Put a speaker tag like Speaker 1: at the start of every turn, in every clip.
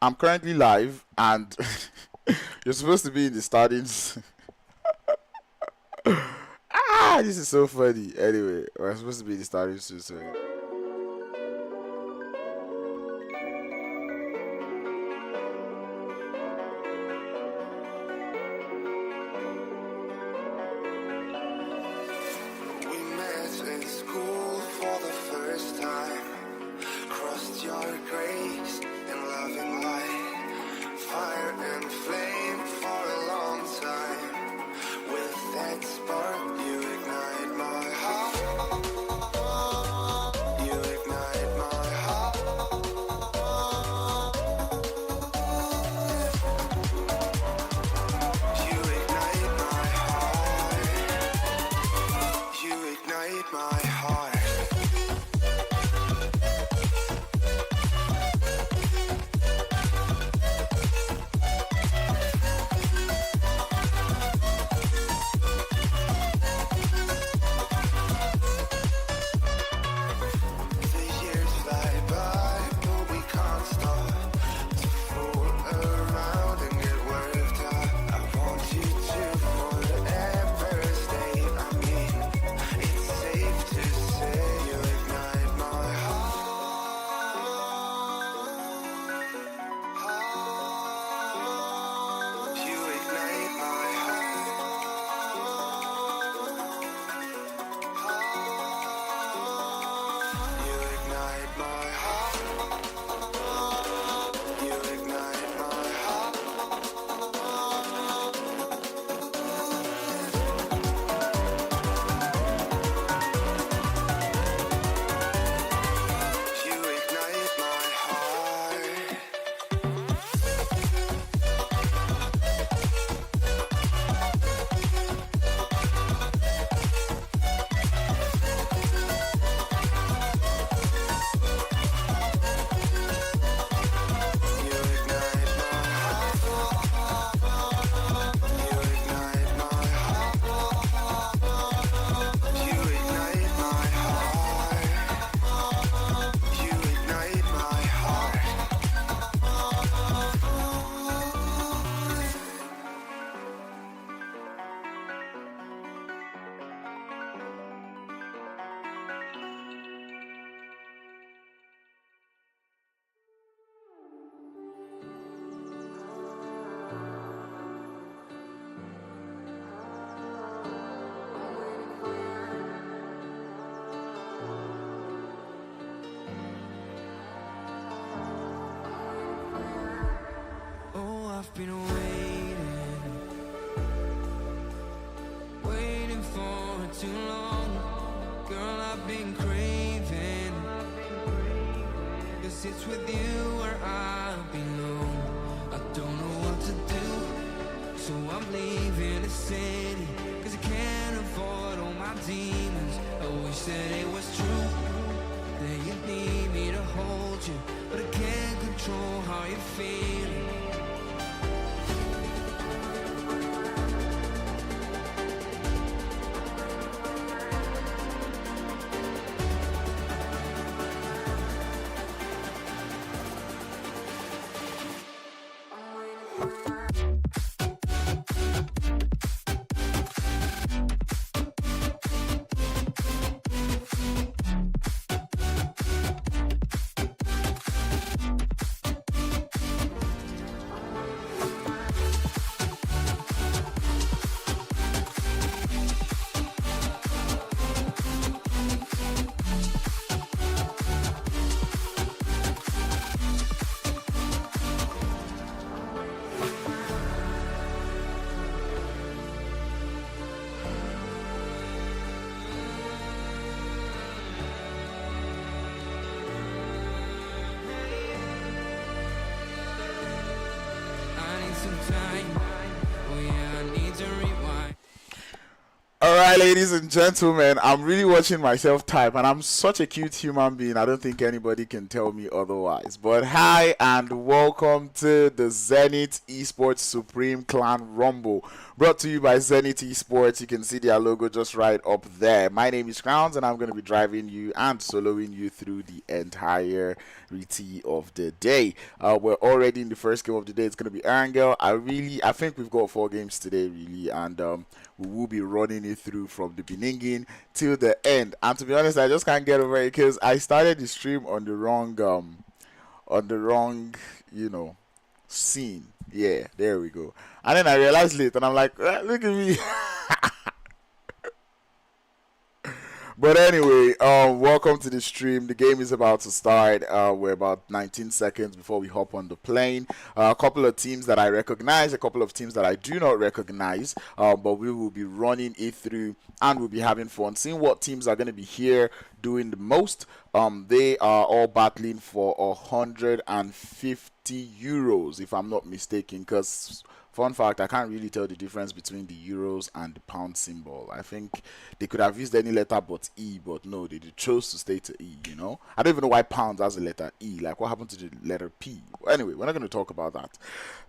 Speaker 1: I'm currently live, and you're supposed to be in the startings. This is so funny. Anyway, we're supposed to be in the startings soon, so.
Speaker 2: Been waiting for too long. Girl, I've been craving, 'cause it's with you where I belong. I don't know what to do, so I'm leaving the city, 'cause I can't avoid all my demons. I wish that it was true, that you need me to hold you, but I can't control how you're feeling.
Speaker 1: Alright, ladies and gentlemen, I'm really watching myself type, and I'm such a cute human being. I don't think anybody can tell me otherwise. But hi, and welcome to the Zenith Esports Supreme Clan Rumble, brought to you by Zenith Esports. You can see their logo just right up there. My name is Crowns, and I'm going to be driving you and soloing you through the entirety of the day. We're already in the first game of the day. It's going to be Erangel. I think we've got 4 games today, really, and we will be running it through from the beginning till the end. And to be honest, I just can't get over it because I started the stream on the wrong, scene. Yeah, there we go. And then I realized late, and I'm like, look at me. But anyway, welcome to the stream. The game is about to start. We're about 19 seconds before we hop on the plane. A couple of teams that I recognize, a couple of teams that I do not recognize, but we will be running it through and we'll be having fun, seeing what teams are going to be here doing the most. They are all battling for 150 euros, if I'm not mistaken, because fun fact, I can't really tell the difference between the euros and the pound symbol. I think they could have used any letter but E, but no, they chose to stay to E, I don't even know why pounds has a letter E. Like, what happened to the letter P? Anyway, we're not going to talk about that.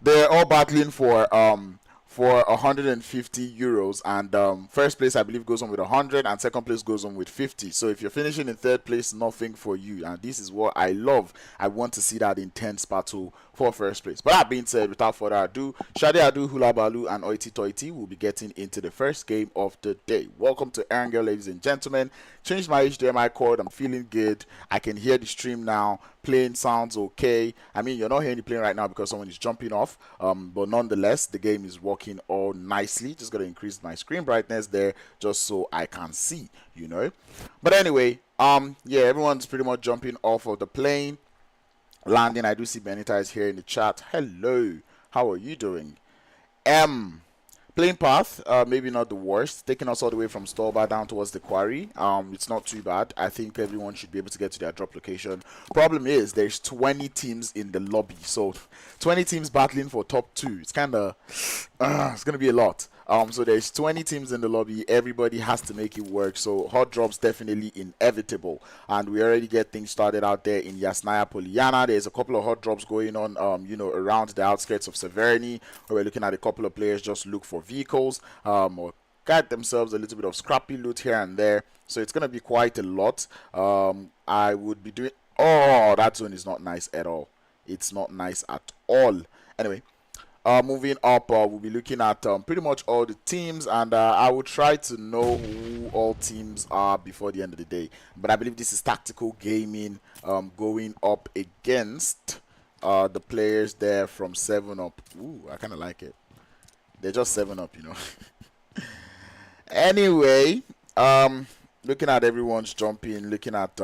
Speaker 1: They're all battling for 150 euros, and first place I believe goes on with 100 and second place goes on with 50. So if you're finishing in third place, nothing for you, and this is what I love. I want to see that intense battle for first place. But that being said, without further ado, Shade Adu, Hula Balu, and Oiti Toiti will be getting into the first game of the day. Welcome to Erangel, ladies and gentlemen. Changed my HDMI cord. I'm feeling good. I can hear the stream now. Playing sounds okay. I mean, you're not hearing the playing right now because someone is jumping off, but nonetheless, the game is working all nicely. Just gotta increase my screen brightness there just so I can see, But anyway, yeah, everyone's pretty much jumping off of the plane, landing. I do see Benita is here in the chat. Hello, how are you doing? Plane path, maybe not the worst, taking us all the way from Stolba down towards the quarry. It's not too bad. I think everyone should be able to get to their drop location. Problem is, there's 20 teams in the lobby, so 20 teams battling for top 2. It's kind of, it's going to be a lot. So there's 20 teams in the lobby. Everybody has to make it work. So hot drops definitely inevitable. And we already get things started out there in Yasnaya Poliana. There's a couple of hot drops going on, around the outskirts of Severny, where we're looking at a couple of players just look for vehicles, or get themselves a little bit of scrappy loot here and there. So it's going to be quite a lot. I would be doing... Oh, that zone is not nice at all. It's not nice at all. Anyway. Moving up, we'll be looking at pretty much all the teams, and I will try to know who all teams are before the end of the day. But I believe this is Tactical Gaming going up against the players there from 7-Up. Ooh, I kind of like it. They're just 7-Up, Anyway, looking at everyone's jumping, looking at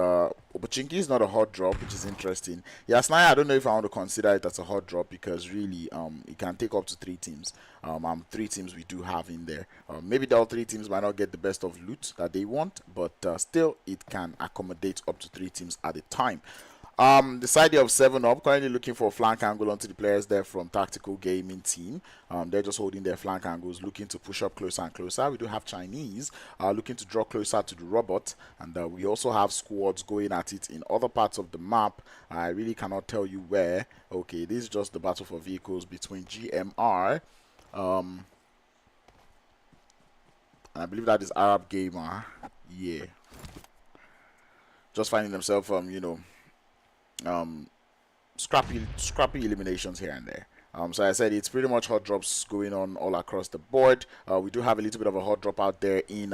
Speaker 1: Opachinki is not a hot drop, which is interesting. Yasnaya, I don't know if I want to consider it as a hot drop because really it can take up to 3 teams. 3 teams we do have in there. Maybe all 3 teams might not get the best of loot that they want, but still it can accommodate up to 3 teams at a time. The side of 7-Up, currently looking for a flank angle onto the players there from Tactical Gaming team. They're just holding their flank angles, looking to push up closer and closer. We do have Chinese looking to draw closer to the robot, and we also have squads going at it in other parts of the map. I really cannot tell you where. Okay, this is just the battle for vehicles between GMR. And I believe that is Arab Gamer. Yeah. Just finding themselves, scrappy eliminations here and there. So I said it's pretty much hot drops going on all across the board. We do have a little bit of a hot drop out there in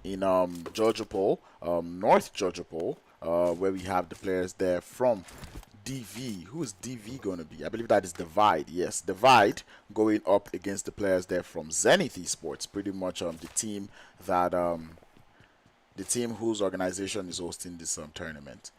Speaker 1: Georgiopol, North Georgiopol, where we have the players there from DV. Who is DV going to be? I believe that is Divide. Yes, Divide going up against the players there from Zenith Esports. Pretty much the team that the team whose organization is hosting this tournament.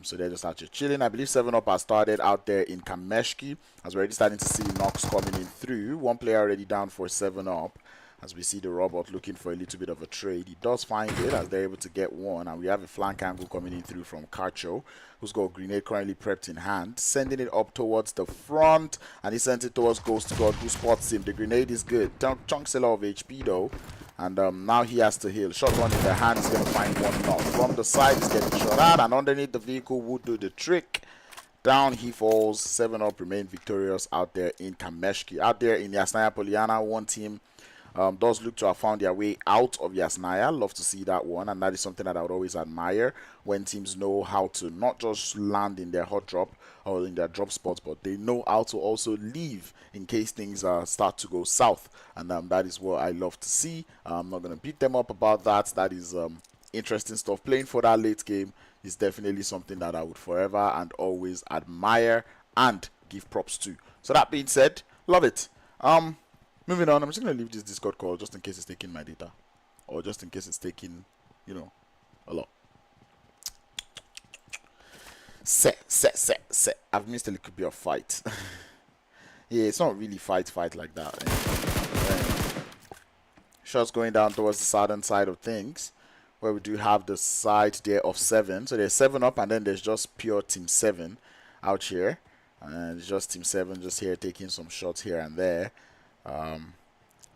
Speaker 1: So they're just out here chilling. I believe 7-Up has started out there in Kameshki, as we're already starting to see knocks coming in through. One player already down for 7-Up, as we see the robot looking for a little bit of a trade. He does find it as they're able to get one, and we have a flank angle coming in through from Carcho, who's got a grenade currently prepped in hand, sending it up towards the front, and he sends it towards Ghost God, who spots him. The grenade is good. Chunks a lot of HP though, And now he has to heal. Shotgun in the hand is going to find one knock. From the side, he's getting shot at, and underneath the vehicle would do the trick. Down he falls. 7-up remain victorious out there in Kameshki. Out there in Yasnaya Poliana, one team does look to have found their way out of Yasnaya. Love to see that one, and that is something that I would always admire when teams know how to not just land in their hot drop or in their drop spots, but they know how to also leave in case things start to go south, and that is what I love to see. I'm not going to beat them up about that. That is interesting stuff. Playing for that late game is definitely something that I would forever and always admire and give props to. So that being said, love it. Moving on, I'm just going to leave this Discord call just in case it's taking my data. Or just in case it's taking, you know, a lot. Set. I've missed a little bit of fight. Yeah, it's not really fight like that. Shots going down towards the southern side of things, where we do have the side there of 7. So there's 7 up, and then there's just pure Team 7 out here. And it's just Team 7 just here taking some shots here and there.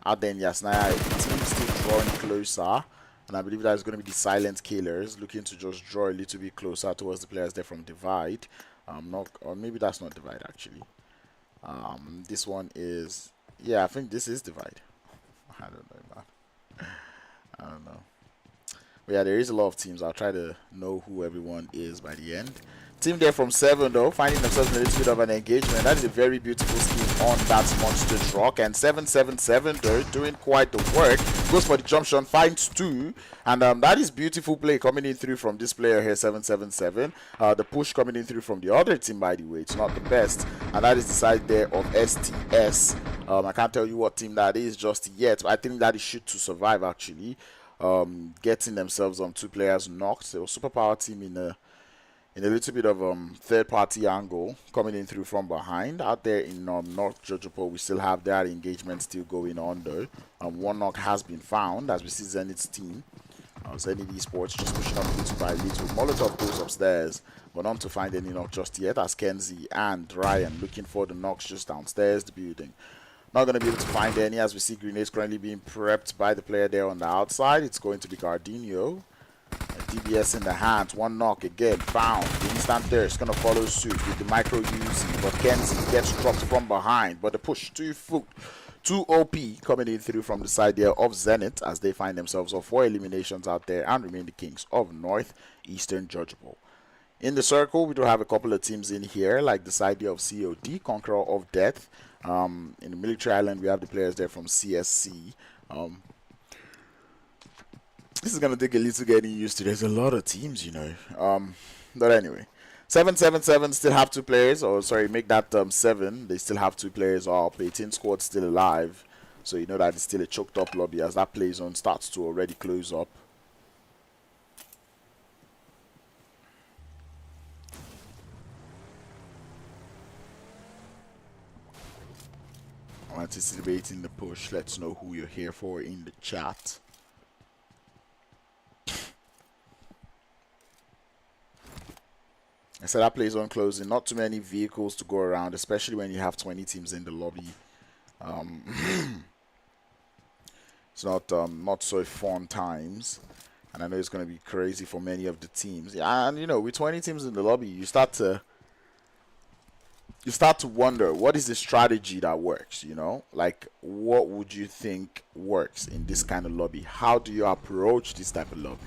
Speaker 1: Out there in Yasnaya, the team still drawing closer, and I believe that is going to be the silent killers looking to just draw a little bit closer towards the players there from Divide. Or maybe that's not Divide actually. This one is, yeah, I think this is Divide. I don't know, man. I don't know. But yeah, there is a lot of teams. I'll try to know who everyone is by the end. Team there from 7 though, finding themselves in a little bit of an engagement. That is a very beautiful scheme on that monster rock. And 777 though, doing quite the work. Goes for the jump shot, finds 2. And that is beautiful play coming in through from this player here, 777. The push coming in through from the other team, by the way. It's not the best. And that is the side there of STS. I can't tell you what team that is just yet. But I think that is Shoot to Survive actually. Getting themselves on 2 players knocked. They were superpower team in a little bit of third-party angle coming in through from behind. Out there in North Jojopo, we still have that engagement still going on though. One knock has been found as we see Zenith's team. Zenith Esports just pushing up little by little. Molotov goes upstairs, but not to find any knock just yet as Kenzie and Ryan looking for the knocks just downstairs the building. Not going to be able to find any as we see grenades currently being prepped by the player there on the outside. It's going to be Gardino. DBS in the hands, 1 knock again, found. The instant there is going to follow suit with the micro UZ, but Kenzie gets dropped from behind. But the push 2 OP coming in through from the side there of Zenith as they find themselves off 4 eliminations out there and remain the kings of Northeastern Judgeable. In the circle, we do have a couple of teams in here, like the side there of COD, Conqueror of Death. In the military island, we have the players there from CSC. This is going to take a little getting used to. There's a lot of teams, you know. But anyway, 777 still have 2 players. Or sorry, make that 7. They still have 2 players up. 18 squad still alive. So you know that it's still a choked up lobby as that play zone starts to already close up. I'm anticipating the push. Let's know who you're here for in the chat. I said that play zone closing. Not too many vehicles to go around, especially when you have 20 teams in the lobby. It's not so fun times, and I know it's going to be crazy for many of the teams. Yeah, and you know, with 20 teams in the lobby, you start to wonder what is the strategy that works. You know, like what would you think works in this kind of lobby? How do you approach this type of lobby?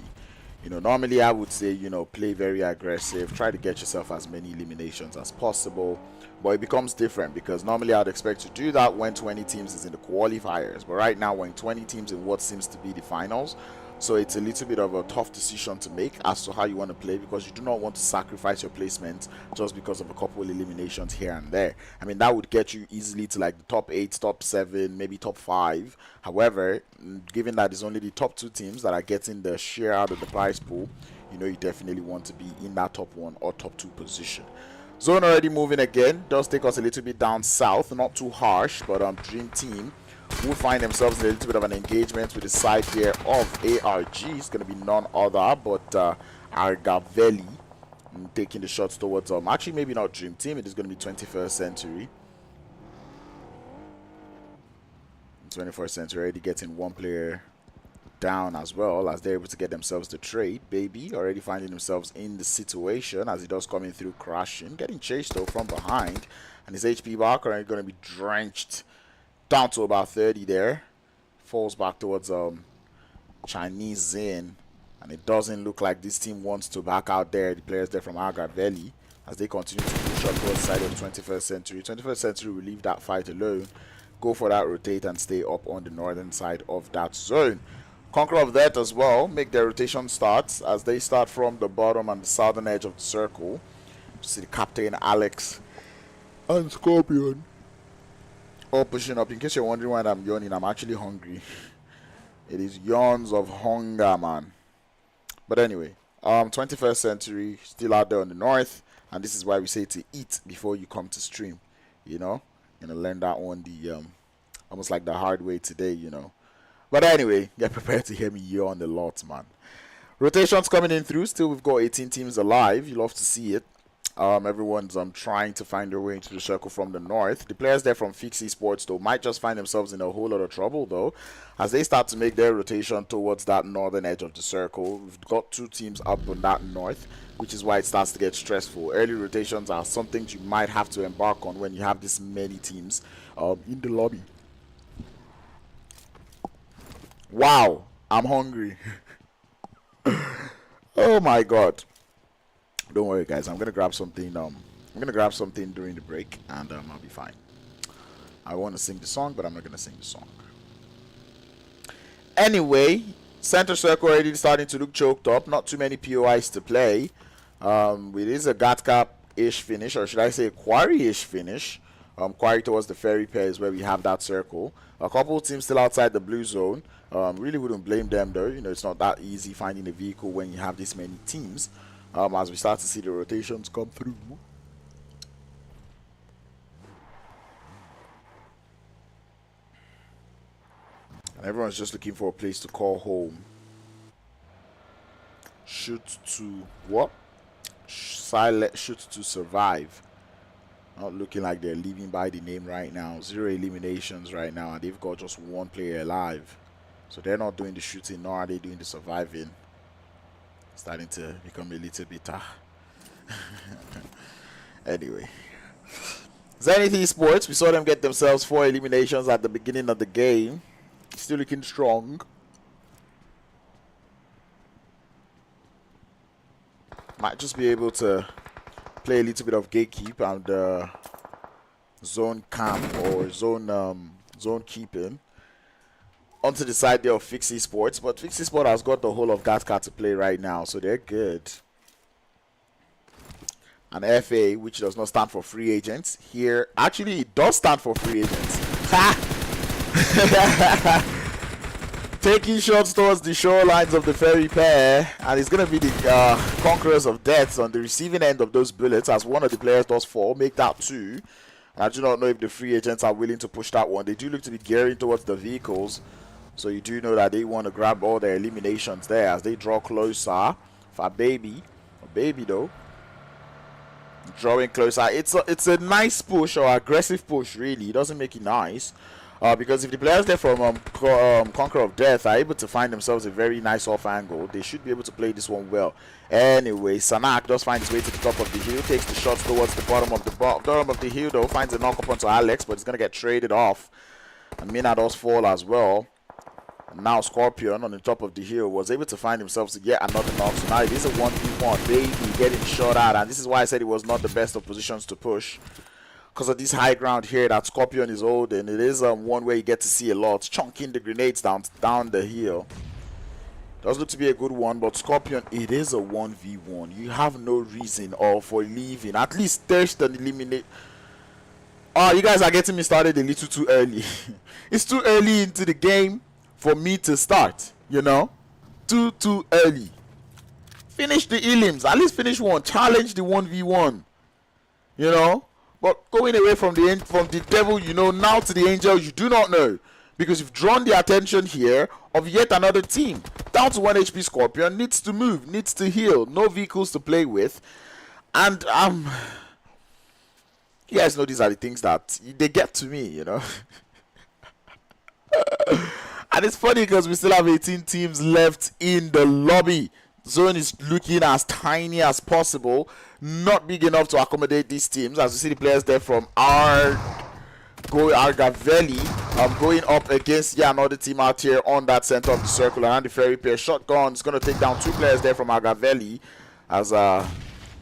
Speaker 1: You know, normally I would say, you know, play very aggressive, try to get yourself as many eliminations as possible. But it becomes different because normally I'd expect to do that when 20 teams is in the qualifiers. But right now, when 20 teams in what seems to be the finals, so it's a little bit of a tough decision to make as to how you want to play, because you do not want to sacrifice your placement just because of a couple of eliminations here and there. I mean, that would get you easily to like the top 8, top 7, maybe top 5. However, given that it's only the top 2 teams that are getting the share out of the prize pool, you know you definitely want to be in that top 1 or top 2 position. Zone already moving again. Does take us a little bit down south, not too harsh, but Dream Team will find themselves in a little bit of an engagement with the side here of ARG. It's going to be none other but ARAGVELI taking the shots towards actually maybe not Dream Team, it is going to be 21st Century. 21st Century already getting 1 player down as well, as they're able to get themselves the trade. Baby already finding themselves in the situation as he does coming through crashing, getting chased though from behind, and his HP bar currently going to be drenched down to about 30 there. Falls back towards Chinese Zen, and it doesn't look like this team wants to back out there. The players there from ARAGVELI, as they continue to push up towards the side of the 21st century. 21st century will leave that fight alone, go for that rotate and stay up on the northern side of that zone. Conqueror of that as well make their rotation starts as they start from the bottom and the southern edge of the circle. See the captain Alex and Scorpion all pushing up. In case you're wondering why I'm yawning, I'm actually hungry. It is yawns of hunger, man. But anyway, 21st century still out there on the north, and this is why we say to eat before you come to stream. You know, learn that one the almost like the hard way today, you know. But anyway, get prepared to hear me yawn a lot, man. Rotations coming in through. Still, we've got 18 teams alive. You love to see it. Everyone's trying to find their way into the circle from the north. The players there from FEB Esports though might just find themselves in a whole lot of trouble though, as they start to make their rotation towards that northern edge of the circle. We've got 2 teams up on that north, which is why it starts to get stressful. Early rotations are some things you might have to embark on when you have this many teams in the lobby. Wow, I'm hungry. Oh my god. Don't worry, guys. I'm gonna grab something. During the break, and I'll be fine. I want to sing the song, but I'm not gonna sing the song. Anyway, center circle already starting to look choked up. Not too many POIs to play. It is a Gatcap-ish finish, or should I say Quarry-ish finish. Quarry towards the ferry pair is where we have that circle. A couple teams still outside the blue zone. Really wouldn't blame them though. You know, it's not that easy finding a vehicle when you have this many teams. As we start to see the rotations come through. And everyone's just looking for a place to call home. Shoot to what? Silent shoot to survive. Not looking like they're living by the name right now. 0 eliminations right now, and they've got just 1 player alive. So they're not doing the shooting, nor are they doing the surviving. Starting to become a little bitter. Anyway, Zenith Esports, we saw them get themselves 4 eliminations at the beginning of the game. Still looking strong. Might just be able to play a little bit of gatekeep and zone camp or zone keeping onto the side there of FEB Esports, but FEB Esports has got the whole of Gatcat to play right now, so they're good. And FA, which does not stand for free agents, here actually it does stand for free agents. Ha! Taking shots towards the shorelines of the ferry pair, and it's gonna be the conquerors of death on the receiving end of those bullets, as one of the players does fall, make that 2. I do not know if the free agents are willing to push that one. They do look to be gearing towards the vehicles. So you do know that they want to grab all their eliminations there as they draw closer. For baby though, drawing closer. It's a nice push, or aggressive push really. It doesn't make it nice, because if the players there from Conqueror of Death are able to find themselves a very nice off angle, they should be able to play this one well. Anyway, Sanhok does find his way to the top of the hill, takes the shots towards the bottom of the hill though, finds a knock up onto Alex, but it's gonna get traded off. And Mina does fall as well. Now Scorpion on the top of the hill was able to find himself to get another knock. So now it is a 1v1. Baby getting shot at, and this is why I said it was not the best of positions to push, because of this high ground here that Scorpion is holding. It is one where you get to see a lot, chunking the grenades down the hill. Does look to be a good one, but Scorpion, it is a 1v1. You have no reason for leaving. At least test and eliminate. Oh, you guys are getting me started a little too early. It's too early into the game for me to start, you know. Too early. Finish the elims. At least finish one. Challenge the 1v1. You know. But going away from the devil, you know, now to the angel you do not know. Because you've drawn the attention here of yet another team. Down to 1 HP Scorpion. Needs to move. Needs to heal. No vehicles to play with. And you guys know these are the things that they get to me, you know. And it's funny because we still have 18 teams left in the lobby. Zone is looking as tiny as possible, not big enough to accommodate these teams. As you see the players there from ARAGVELI going up against another team out here on that center of the circle, and the ferry pair shotgun is going to take down 2 players there from ARAGVELI, as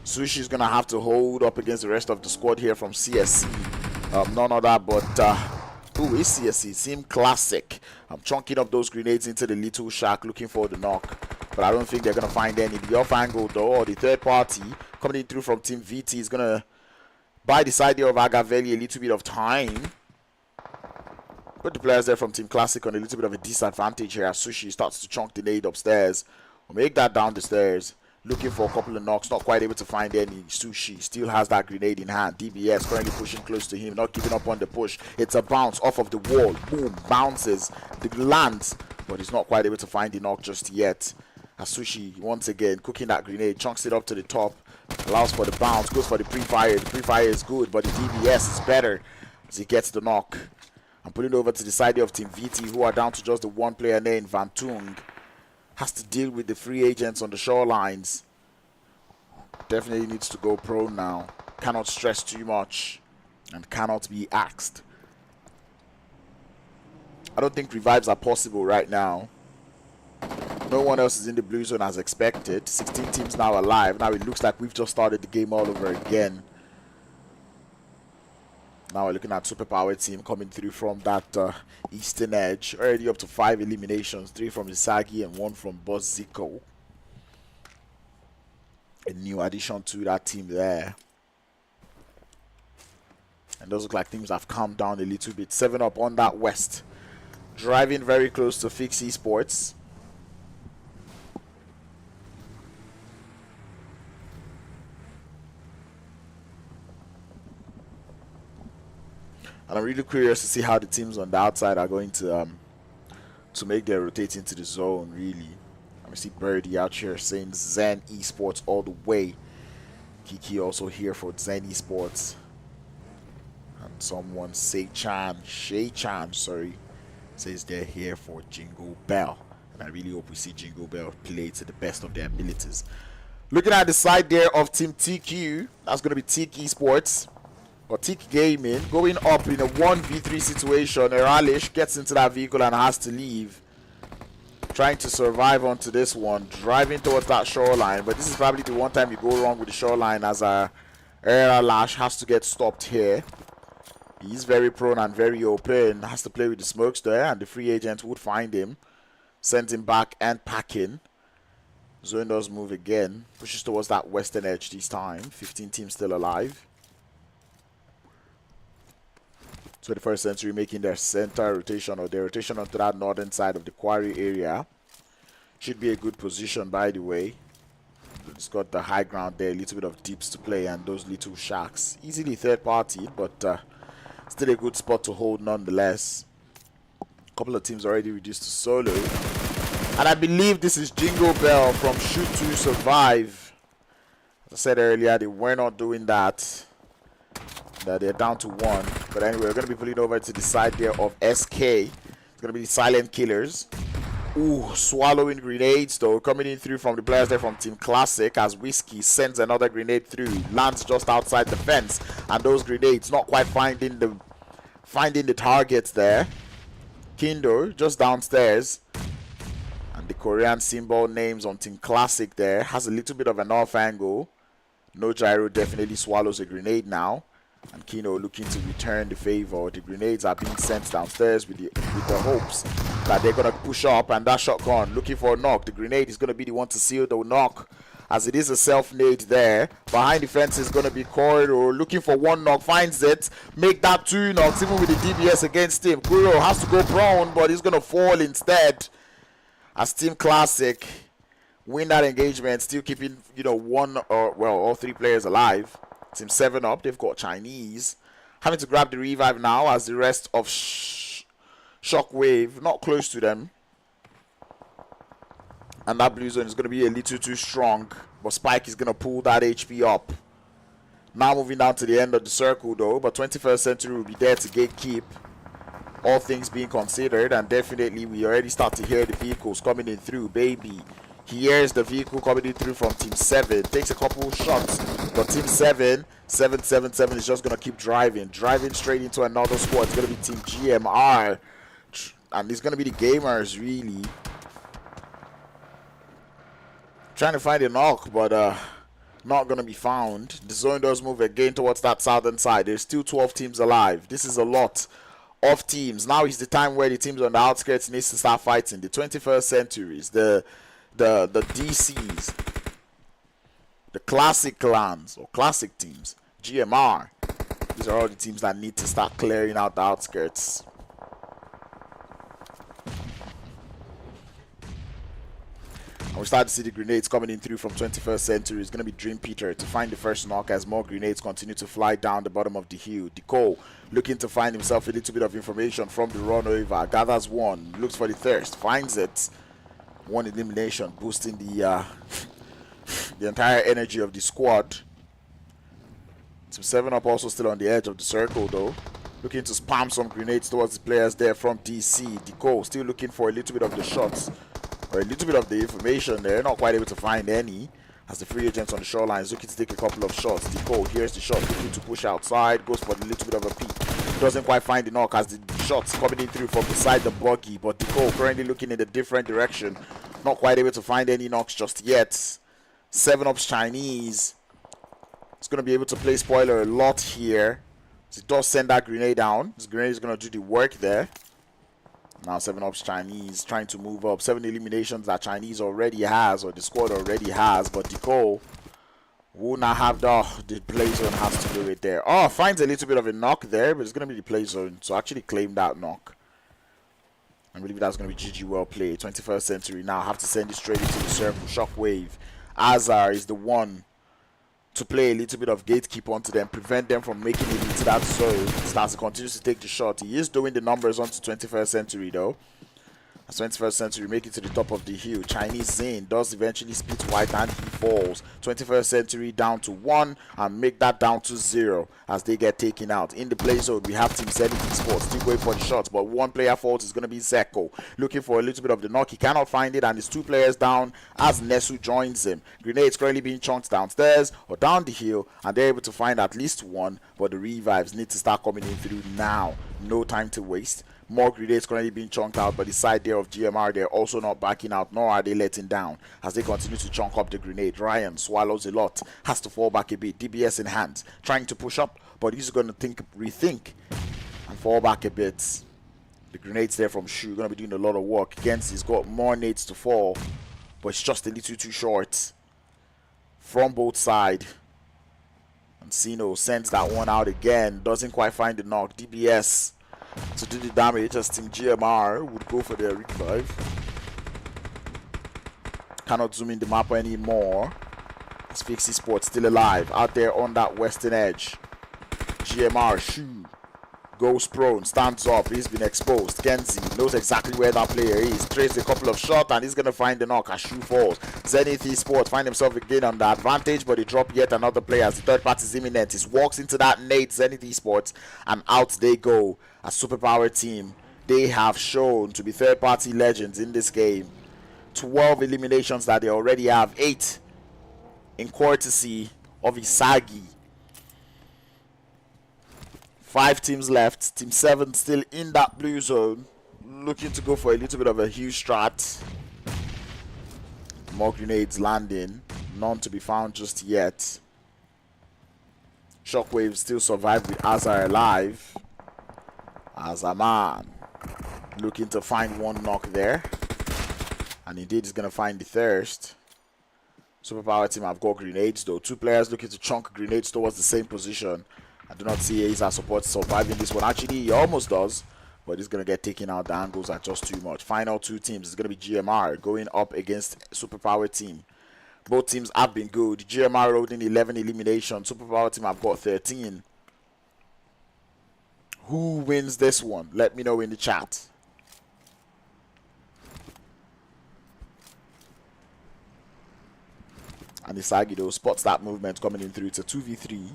Speaker 1: Sushi is going to have to hold up against the rest of the squad here from CSC. None other but who is CSC? Team Classic. I'm chunking up those grenades into the little shack looking for the knock, but I don't think they're going to find any. The off angle though, or the third party coming in through from Team VT is going to buy the side here of ARAGVELI a little bit of time. Put the players there from Team Classic on a little bit of a disadvantage here as Sushi starts to chunk the nade upstairs. We'll make that down the stairs. Looking for a couple of knocks, not quite able to find any. Sushi still has that grenade in hand. DBS currently pushing close to him, not giving up on the push. It's a bounce off of the wall. Boom, bounces. The lands, but he's not quite able to find the knock just yet. As Sushi, once again, cooking that grenade, chunks it up to the top. Allows for the bounce, goes for the pre-fire. The pre-fire is good, but the DBS is better as he gets the knock. I'm putting it over to the side of Team VT, who are down to just the 1 player named Van Tung. Has to deal with the free agents on the shorelines. Definitely needs to go pro now. Cannot stress too much and cannot be axed. I don't think revives are possible right now. No one else is in the blue zone as expected. 16 teams now alive. Now it looks like we've just started the game all over again. Now we're looking at Superpower team coming through from that eastern edge. Already up to 5 eliminations. 3 from Isagi and 1 from Boss Zico. A new addition to that team there. And those look like things have calmed down a little bit. 7 up on that west. Driving very close to Fix Esports. And I'm really curious to see how the teams on the outside are going to make their rotate into the zone, really. I see Birdie out here saying Zenith Esports all the way. Kiki also here for Zenith Esports. And someone, Shay Chan, sorry, says they're here for Jingle Bell. And I really hope we see Jingle Bell play to the best of their abilities. Looking at the side there of Team TEAQ, that's going to be TEAQ Esports. Or TEAQ Gaming, going up in a 1v3 situation. Erangel gets into that vehicle and has to leave. Trying to survive onto this one, driving towards that shoreline. But this is probably the one time you go wrong with the shoreline, as Erangel has to get stopped here. He's very prone and very open. Has to play with the smokes there, and the free agent would find him. Sends him back and packing. Zone does move again. Pushes towards that western edge this time. 15 teams still alive. 21st Century making their center rotation, or their rotation onto that northern side of the quarry area. Should be a good position, by the way. It's got the high ground there, a little bit of deeps to play, and those little shacks. Easily third party, but still a good spot to hold nonetheless. A couple of teams already reduced to solo. And I believe this is Jingle Bell from Shoot to Survive. As I said earlier, they were not doing that. They're down to 1. But anyway, we're going to be pulling over to the side there of SK. It's going to be the Silent Killers. Ooh, swallowing grenades though. Coming in through from the players there from Team Classic, as Whiskey sends another grenade through. Lands just outside the fence. And those grenades not quite finding the targets there. Kindo just downstairs. And the Korean symbol names on Team Classic there. Has a little bit of an off angle. No Gyro definitely swallows a grenade now. And Kino looking to return the favor. The grenades are being sent downstairs with the hopes that they're going to push up. And that shotgun looking for a knock. The grenade is going to be the one to seal the knock, as it is a self-nade there. Behind the fence is going to be Corridor looking for 1 knock. Finds it. Make that 2 knocks, even with the DBS against him. Kuro has to go prone, but he's going to fall instead. As Team Classic win that engagement, still keeping, all 3 players alive. Team 7 up, they've got Chinese. Having to grab the revive now, as the rest of Shockwave not close to them. And that blue zone is going to be a little too strong. But Spike is going to pull that HP up. Now moving down to the end of the circle though. But 21st Century will be there to gatekeep. all things being considered. And definitely we already start to hear the vehicles coming in through, baby. Here's the vehicle coming in through from Team 7. Takes a couple shots, but Team 777 is just going to keep driving straight into another squad. It's going to be Team GMR, and it's going to be the gamers, really. Trying to find a knock, but not going to be found. The zone does move again towards that southern side. There's still 12 teams alive. This is a lot of teams. Now is the time where the teams on the outskirts needs to start fighting. The 21st centuries, the DCs, the classic clans or classic teams, GMR. These are all the teams that need to start clearing out the outskirts. And we start to see the grenades coming in through from 21st century. It's going to be Dream Peter to find the first knock as more grenades continue to fly down the bottom of the hill. Deco looking to find himself a little bit of information from the run over. Gathers one, looks for the thirst, finds it. One elimination, boosting the entire energy of the squad. Team 7 up also still on the edge of the circle though. Looking to spam some grenades towards the players there from DC. Deco still looking for a little bit of the shots, or a little bit of the information there. Not quite able to find any, as the free agents on the shoreline is looking to take a couple of shots. Deco, here's the shot, looking to push outside, goes for a little bit of a peek. Doesn't quite find the knock as the shots coming in through from beside the buggy, but Deco currently looking in a different direction. Not quite able to find any knocks just yet. 7-Up's Chinese. It's going to be able to play spoiler a lot here. So it does send that grenade down. This grenade is going to do the work there. Now 7-Up's Chinese trying to move up. 7 eliminations that Chinese already has, or the squad already has, but Deco will not have the play zone has to do it there. Oh, finds a little bit of a knock there, but it's going to be the play zone. So actually claim that knock. I believe that's going to be GG well played. 21st century now have to send it straight into the circle. Shockwave. Azar is the one to play a little bit of gatekeep onto them, prevent them from making it into that zone. Starts to continue to take the shot. He is doing the numbers onto 21st century though. As 21st century make it to the top of the hill. Chinese Zane does eventually split white and he falls. 21st century down to 1 and make that down to 0 as they get taken out. In the play zone we have Team Zenith Esports still going for the shots, but one player falls. Is going to be Zeko looking for a little bit of the knock. He cannot find it and it's 2 players down as Nesu joins him. Grenades currently being chunked downstairs or down the hill, and they're able to find at least one, but the revives need to start coming in through now. No time to waste. More grenades currently being chunked out, but the side there of GMR, they're also not backing out, nor are they letting down as they continue to chunk up the grenade. Ryan swallows a lot, has to fall back a bit. DBS in hands, trying to push up, but he's going to rethink and fall back a bit. The grenades there from Shu going to be doing a lot of work. Against he's got more nades to fall, but it's just a little too short from both sides. And Sino sends that one out again, doesn't quite find the knock. DBS to do the damage as Team GMR would go for their revive. Cannot zoom in the map anymore. As Zenith Esports still alive out there on that western edge. GMR Shu goes prone, stands up, he's been exposed. Kenzie knows exactly where that player is, trades a couple of shots and he's gonna find the knock as Shu falls. Zenith Esports find himself again on the advantage, but they drop yet another player as the third party is imminent. He walks into that nade, Zenith Esports, and out they go. A superpower team, they have shown to be third party legends in this game. 12 eliminations that they already have, 8 in courtesy of Isagi. 5 teams left. Team 7 still in that blue zone, looking to go for a little bit of a huge strat. More grenades landing, none to be found just yet. Shockwave still survived with Azar alive. Azaman looking to find one knock there, and indeed he's going to find the thirst. Superpower team have got grenades though. 2 players looking to chunk grenades towards the same position. I do not see Aza support surviving this one. Actually, he almost does, but he's going to get taken out. The angles are just too much. Final 2 teams is going to be GMR going up against Superpower team. Both teams have been good. GMR holding 11 eliminations. Superpower team have got 13. Who wins this one? Let me know in the chat. And Isagi though spots that movement coming in through. It's a 2v3.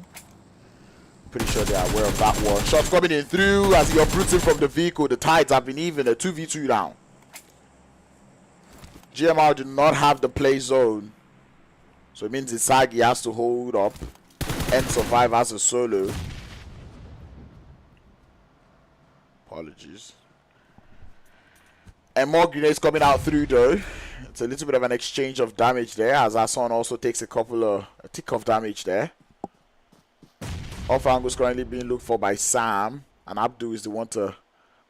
Speaker 1: Pretty sure they are aware of that one. Shots coming in through as he uproots him from the vehicle. The tides have been even. A 2v2 now. GMR do not have the play zone. So it means Isagi has to hold up and survive as a solo. Apologies. And more grenades coming out through though. It's a little bit of an exchange of damage there as Hassan also takes a tick of damage there. Off angle is currently being looked for by Sam. And Abdul is the one to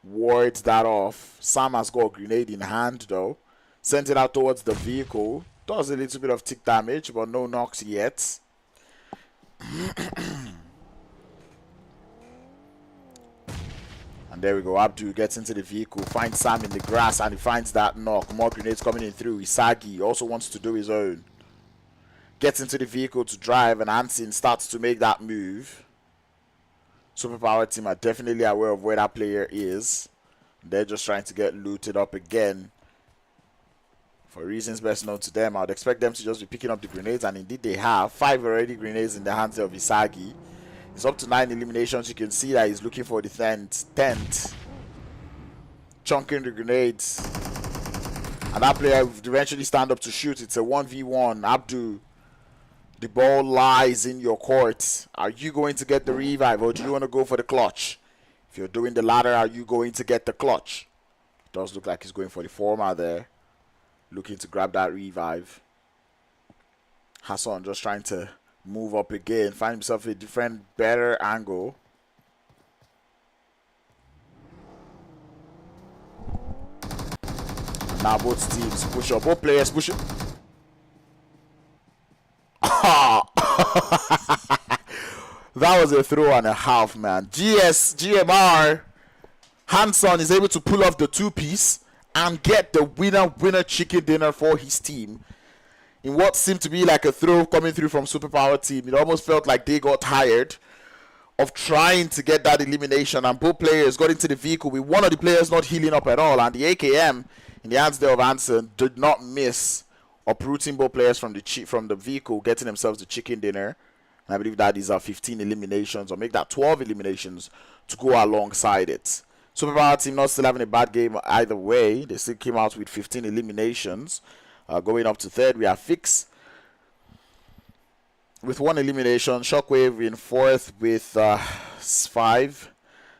Speaker 1: ward that off. Sam has got a grenade in hand though. Sends it out towards the vehicle. Does a little bit of tick damage, but no knocks yet. And there we go. Abdul gets into the vehicle, finds Sam in the grass, and he finds that knock. More grenades coming in through. Isagi also wants to do his own. Gets into the vehicle to drive, and Ansin starts to make that move. Superpower team are definitely aware of where that player is. They're just trying to get looted up again. For reasons best known to them, I would expect them to just be picking up the grenades, and indeed they have. 5 already grenades in the hands of Isagi. It's up to 9 eliminations. You can see that he's looking for the 10th. Chunking the grenades. And that player will eventually stand up to shoot. It's a 1v1. Abdul, the ball lies in your court. Are you going to get the revive, or do you want to go for the clutch? If you're doing the latter, are you going to get the clutch? It does look like he's going for the former there. Looking to grab that revive. Hassan just trying to move up again. Find himself a different, better angle. Now both teams push up. Both players push up. That was a throw and a half, man. GMR Hanson is able to pull off the 2-piece and get the winner chicken dinner for his team. In what seemed to be like a throw coming through from Superpower team, it almost felt like they got tired of trying to get that elimination, and both players got into the vehicle with one of the players not healing up at all, and the AKM in the hands there of Hansen did not miss uprooting both players from the vehicle, getting themselves the chicken dinner. And I believe that is 15 eliminations, or make that 12 eliminations to go alongside it. Superpower team not still having a bad game either way. They still came out with 15 eliminations. Going up to third, we have Fix with 1 elimination. Shockwave in fourth with 5.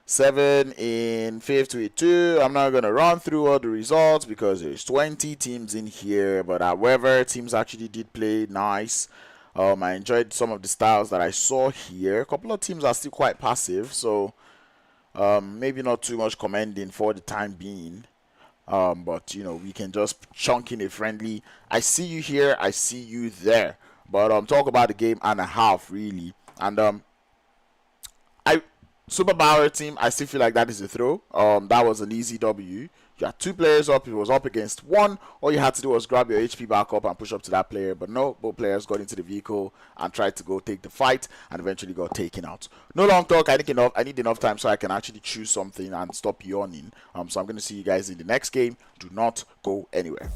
Speaker 1: 7 in fifth with 2. I'm not going to run through all the results because there's 20 teams in here. But however, teams actually did play nice. I enjoyed some of the styles that I saw here. A couple of teams are still quite passive, so maybe not too much commending for the time being. But you know, we can just chunk in a friendly. I see you here, I see you there. But talk about the game and a half really. And Superpower team, I still feel like that is a throw. That was an easy W. You had 2 players up, it was up against 1. All you had to do was grab your HP back up and push up to that player. But no, both players got into the vehicle and tried to go take the fight and eventually got taken out. No long talk, I need enough time so I can actually choose something and stop yawning. So I'm going to see you guys in the next game. Do not go anywhere.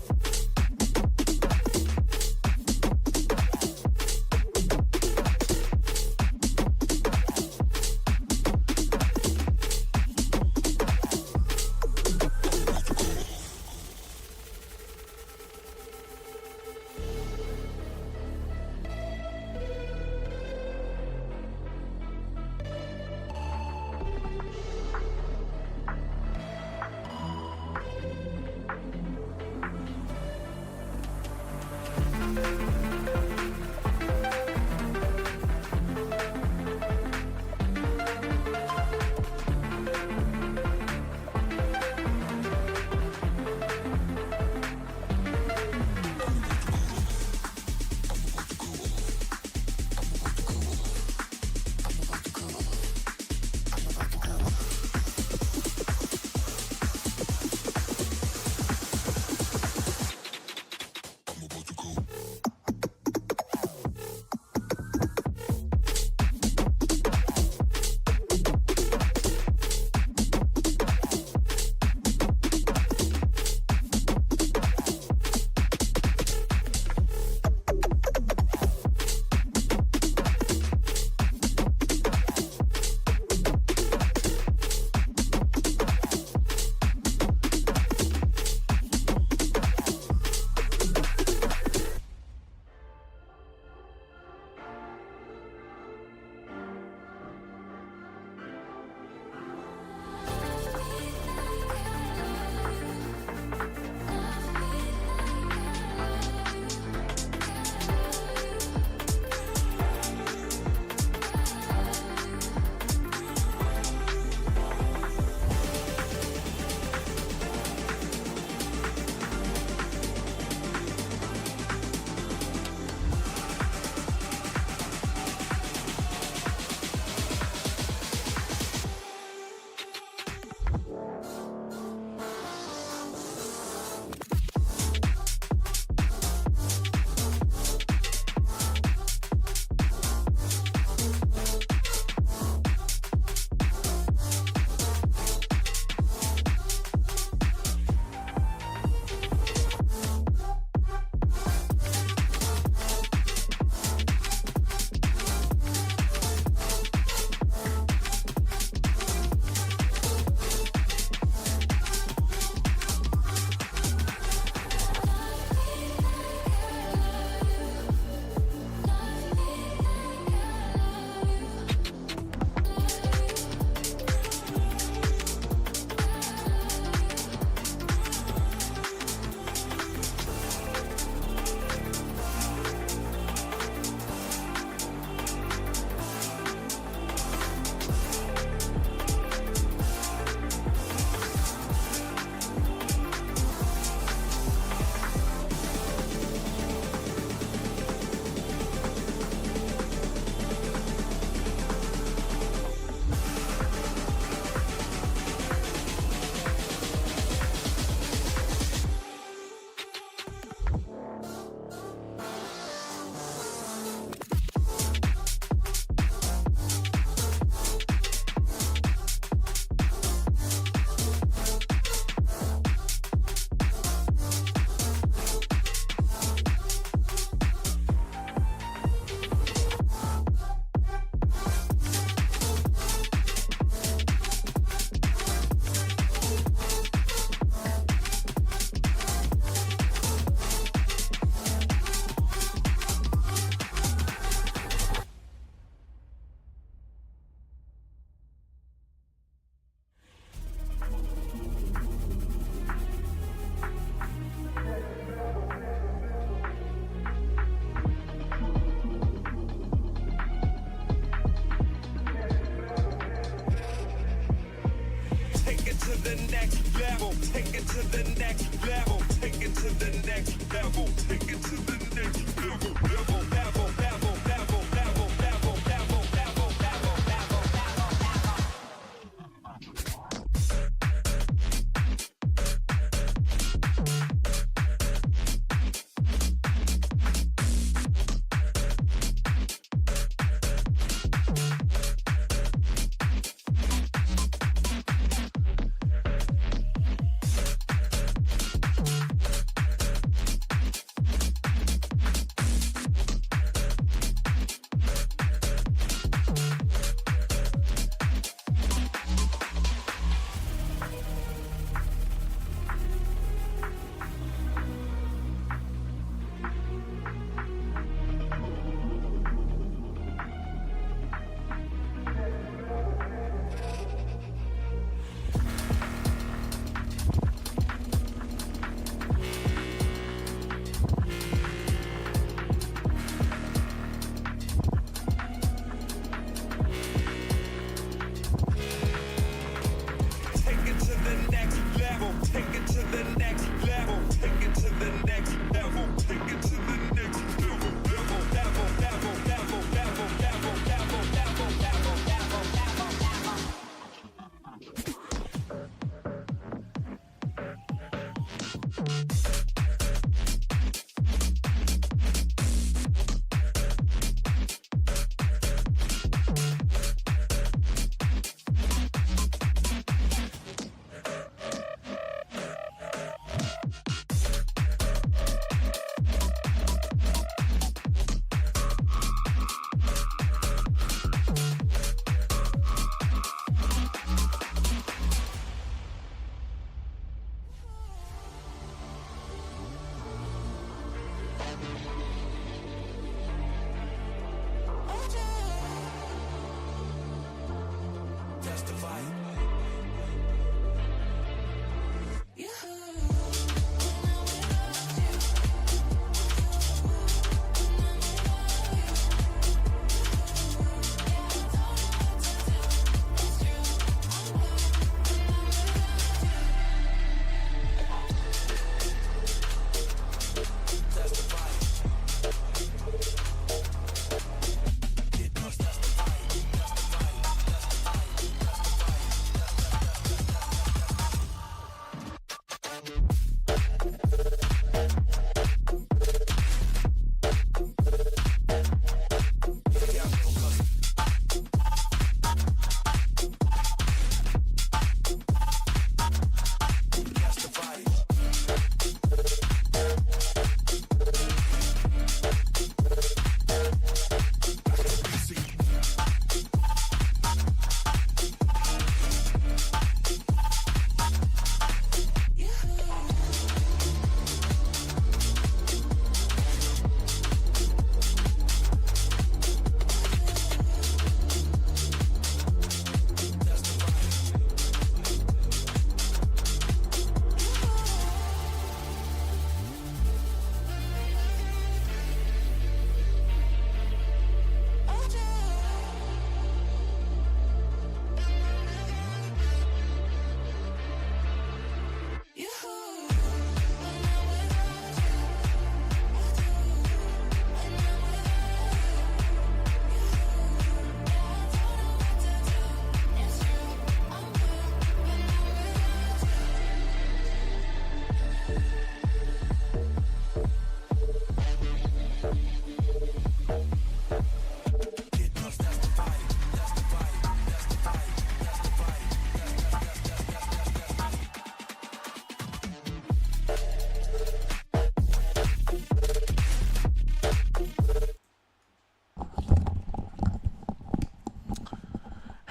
Speaker 2: level, take it to the next level, take it to the next level, take it to the next level, level, level, level, level, level, level, level, level, level, level,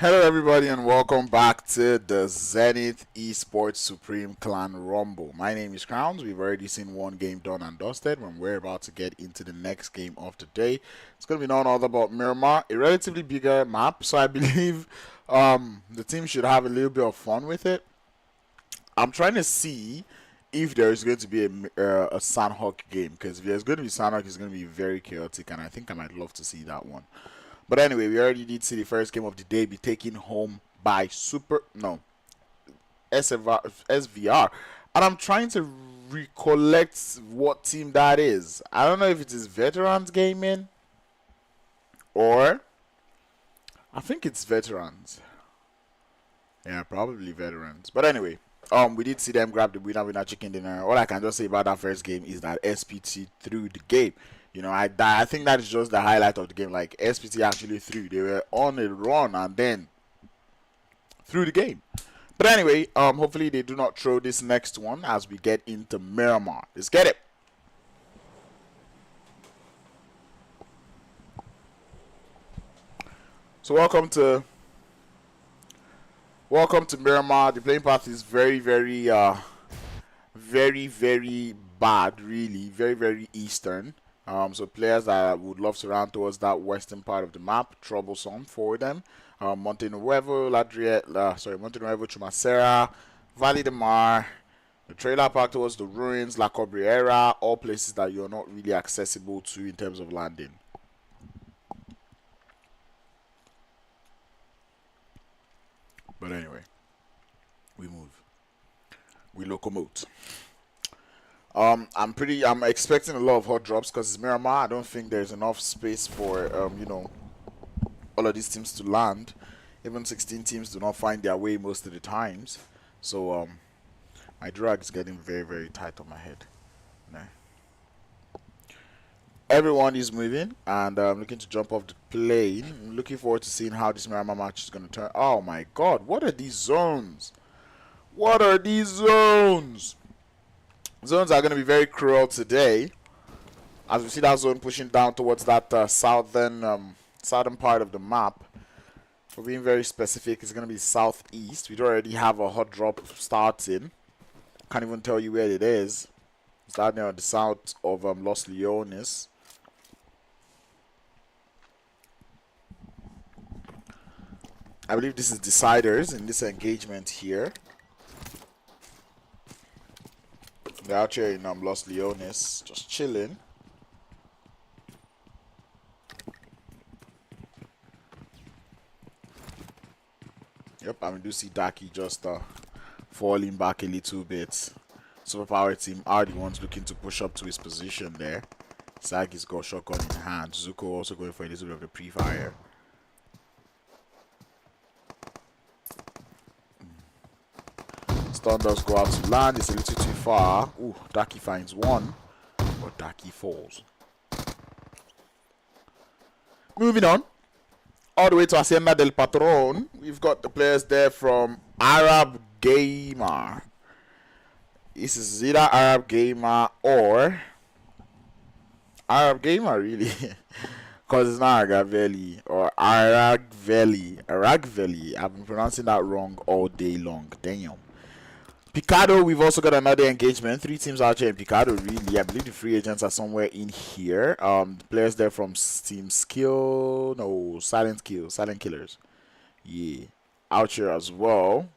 Speaker 1: Hello everybody and welcome back to the Zenith Esports Supreme Clan Rumble. My name is Crowns. We've already seen one game done and dusted when we're about to get into the next game of the day. It's going to be none other but Miramar, a relatively bigger map, so I believe the team should have a little bit of fun with it. I'm trying to see if there is going to be a Sanhok game, because if there's going to be Sanhok, it's going to be very chaotic, and I think I might love to see that one. But anyway, we already did see the first game of the day be taken home by SVR, and I'm trying to recollect what team that is. I don't know if it is Veterans Gaming or I think it's Veterans. Yeah, probably Veterans. But anyway, we did see them grab the winner chicken dinner. All I can just say about that first game is that SPT threw the game. You know, I think that is just the highlight of the game. Like, SPT actually threw. They were on a run and then threw the game. But anyway, hopefully they do not throw this next one as we get into Miramar. Let's get it. So welcome to Miramar. The playing path is very bad, really. Very eastern. So players that would love to run towards that western part of the map, troublesome for them. Monte Nuevo, Chumacera, Valle de Mar, the trailer park towards the ruins, La Cabrera, all places that you're not really accessible to in terms of landing. But anyway, we move. We locomote. I'm expecting a lot of hot drops because it's Miramar. I don't think there's enough space for you know, all of these teams to land. Even 16 teams do not find their way most of the times. So my drag is getting very tight on my head. Nah. Everyone is moving and looking to jump off the plane. I'm looking forward to seeing how this Miramar match is going to turn. Oh my god, what are these zones? What are these zones? Zones are going to be very cruel today. As we see that zone pushing down towards that southern part of the map. For being very specific, it's going to be southeast. We already have a hot drop starting. Can't even tell you where it is. It's down there on the south of Los Leones. I believe this is deciders in this engagement here. They're out here in Los Leones, just chilling. Yep, I do see Daki just falling back a little bit. Superpower team are the ones looking to push up to his position there. Sagi's got shotgun in hand. Zuko also going for a little bit of the pre-fire. Stun does go out to land. It's a little too far. Ooh, Daki finds one. But Daki falls. Moving on. All the way to Hacienda del Patron. We've got the players there from Arab Gamer. This is either Arab Gamer or Arab Gamer, really. Because it's not ARAGVELI or ARAGVELI. ARAGVELI. I've been pronouncing that wrong all day long. Damn. Picado, we've also got another engagement. 3 teams out here in Picado, really. I believe the free agents are somewhere in here. The players there from Team Skill. No, Silent Killers. Yeah. Out here as well.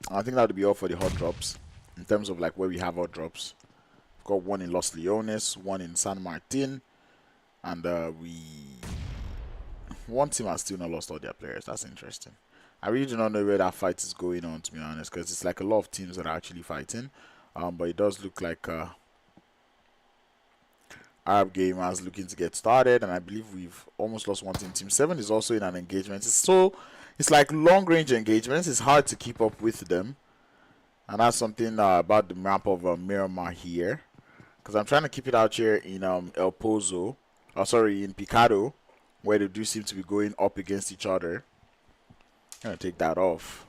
Speaker 1: I think that would be all for the hot drops. In terms of like where we have hot drops. We've got one in Los Leones, one in San Martin. And one team has still not lost all their players. That's interesting. I really do not know where that fight is going on, to be honest, because it's like a lot of teams that are actually fighting. But it does look like Arab Gamers looking to get started, and I believe we've almost lost one team. Team 7 is also in an engagement. It's like long range engagements. It's hard to keep up with them, and that's something about the map of Miramar here, because I'm trying to keep it out here in El Pozo. Oh, sorry, in Picado, where they do seem to be going up against each other. I'm going to take that off.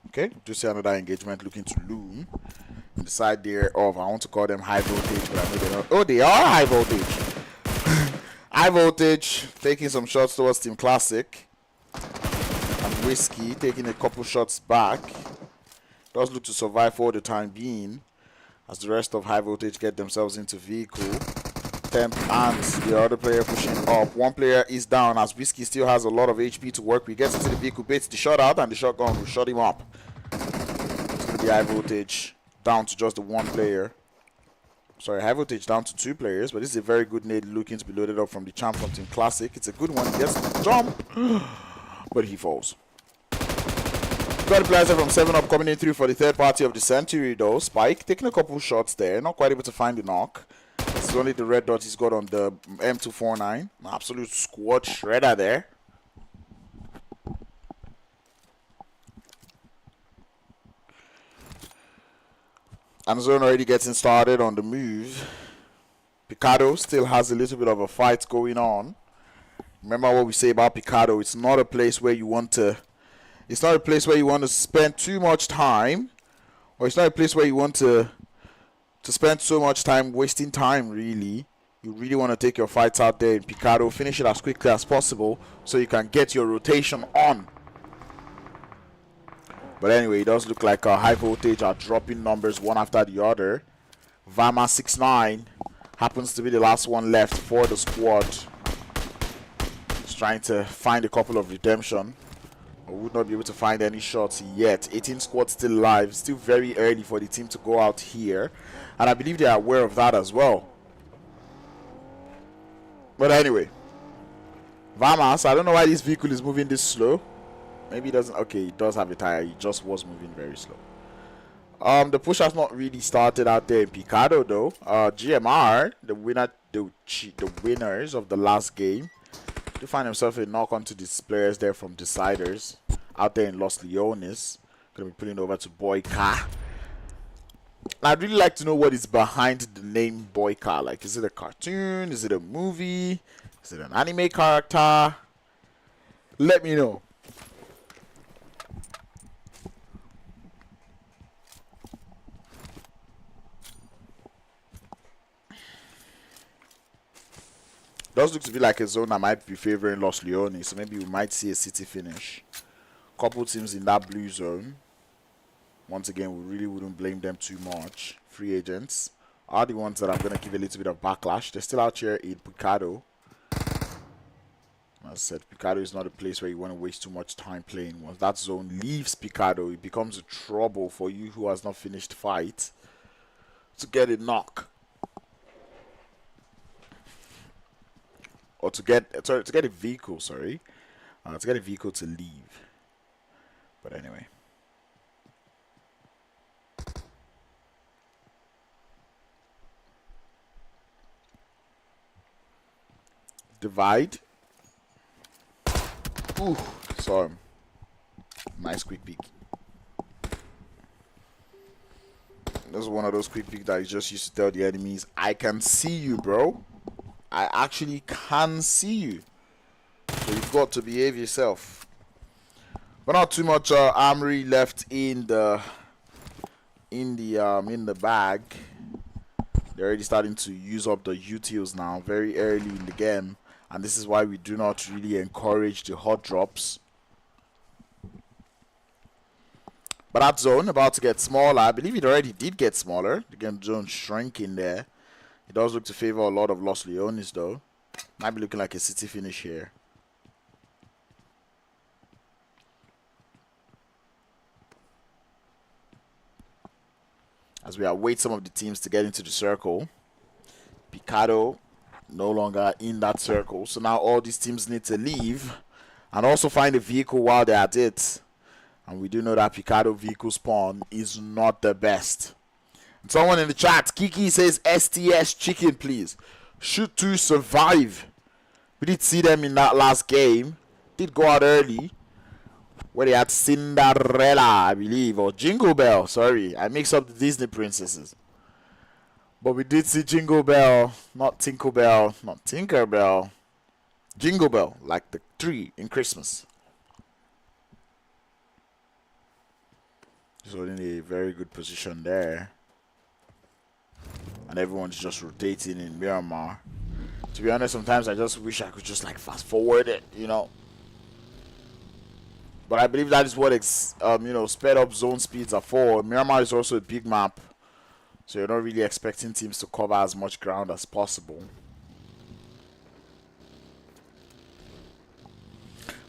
Speaker 1: Okay, just see another engagement looking to loom. On the side there of, I want to call them high voltage, but I know they're not. Oh, they are high voltage. High voltage, taking some shots towards Team Classic. And Whiskey taking a couple shots back. Does look to survive for the time being, as the rest of high voltage get themselves into vehicle. Temp and the other player pushing up. One player is down as Whiskey still has a lot of HP to work with. Gets into the vehicle, baits the shot out, and the shotgun will shut him up. It's going to be high voltage down to just the one player. Sorry, high voltage down to 2 players, but this is a very good nade looking to be loaded up from the Champion Team Classic. It's a good one. He gets the jump, but he falls. Got a blaster from 7-Up coming in through for the third party of the century though. Spike taking a couple shots there, not quite able to find the knock. This is only the red dot he's got on the M249. An absolute squad shredder there. And Zone already getting started on the move. Picado still has a little bit of a fight going on. Remember what we say about Picado. It's not a place where you want to spend too much time, or it's not a place where you want to spend so much time wasting time, really. You really want to take your fights out there in Picado, finish it as quickly as possible so you can get your rotation on. But anyway, it does look like high voltage are dropping numbers one after the other. Vama 6'9" happens to be the last one left for the squad. He's trying to find a couple of redemption. I would not be able to find any shots yet. 18 squad still alive. Still very early for the team to go out here. And I believe they are aware of that as well. But anyway. Vamas, I don't know why this vehicle is moving this slow. Maybe it doesn't. Okay, it does have a tire. It just was moving very slow. The push has not really started out there in Picado though. GMR, the winners of the last game, to find himself a knock onto these players there from Deciders out there in Los Leones. Gonna be pulling over to Boyka. I'd really like to know what is behind the name Boyka. Like, is it a cartoon? Is it a movie? Is it an anime character? Let me know. Does look to be like a zone that might be favoring Los Leones, so maybe we might see a city finish. Couple teams in that blue zone. Once again, we really wouldn't blame them too much. Free agents are the ones that I'm going to give a little bit of backlash. They're still out here in Picado. As I said, Picado is not a place where you want to waste too much time playing. Once that zone leaves Picado, it becomes a trouble for you who has not finished fight to get a knock. Or to get a vehicle, to get a vehicle to leave. But anyway. Divide. Ooh, saw him. Nice quick peek. This is one of those quick peeks that you just used to tell the enemies, I can see you, bro. I actually can see you. So you've got to behave yourself. But not too much armory left in the bag. They're already starting to use up the utils now, very early in the game, and this is why we do not really encourage the hot drops. But that zone about to get smaller. I believe it already did get smaller. The game zone shrinking there. It does look to favor a lot of Los Leones though. Might be looking like a city finish here. As we await some of the teams to get into the circle. Picado no longer in that circle. So now all these teams need to leave and also find a vehicle while they're at it. And we do know that Picado vehicle spawn is not the best. And someone in the chat, Kiki says STS chicken please. Shoot to survive. We did see them in that last game. Did go out early. Where they had Cinderella, I believe, or Jingle Bell. Sorry, I mix up the Disney princesses. But we did see Jingle Bell, not Tinkle Bell, not Tinker Bell. Jingle Bell, like the tree in Christmas. So in a very good position there. And everyone's just rotating in Miramar. To be honest, sometimes I just wish I could just like fast forward it, you know. But I believe that is what sped up zone speeds are for. Miramar is also a big map, so you're not really expecting teams to cover as much ground as possible.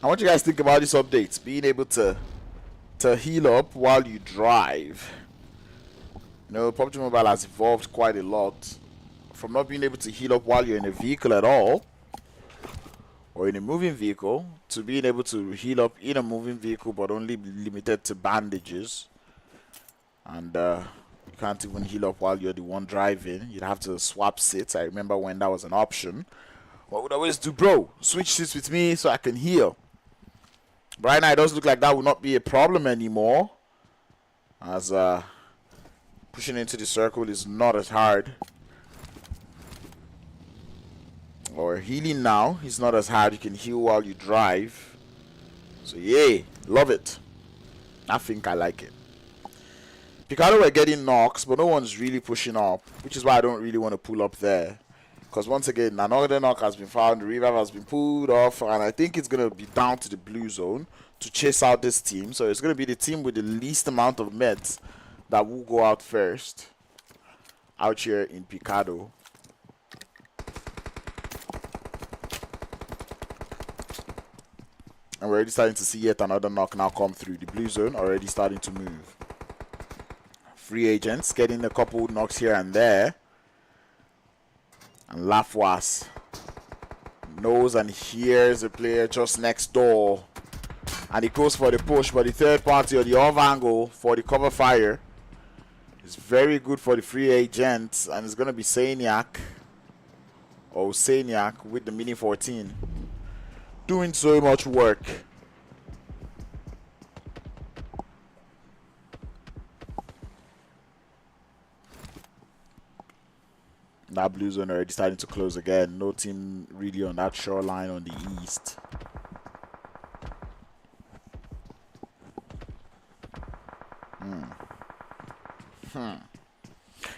Speaker 1: And what do you guys think about this update? Being able to heal up while you drive. You know, PUBG Mobile has evolved quite a lot from not being able to heal up while you're in a vehicle at all, or in a moving vehicle, to being able to heal up in a moving vehicle but only limited to bandages. And you can't even heal up while you're the one driving. You'd have to swap seats. I remember when that was an option. What would I always do, bro? Switch seats with me so I can heal. But right now it does look like that will not be a problem anymore, as pushing into the circle is not as hard. Or healing now is not as hard. You can heal while you drive. So yeah, love it. I think I like it. Picado were getting knocks, but no one's really pushing up, which is why I don't really want to pull up there. Because once again, another knock has been found, the revive has been pulled off, and I think it's going to be down to the blue zone to chase out this team. So it's going to be the team with the least amount of meds that will go out first. Out here in Picado. And we're already starting to see yet another knock now come through. The blue zone already starting to move. Free agents getting a couple knocks here and there. And Lafwas knows and hears a player just next door. And he goes for the push, but the third party or the off angle for the cover fire is very good for the free agent. And it's going to be Sanhok. Or Sanhok with the Mini 14. Doing so much work. That blue zone already starting to close again. No team really on that shoreline on the east.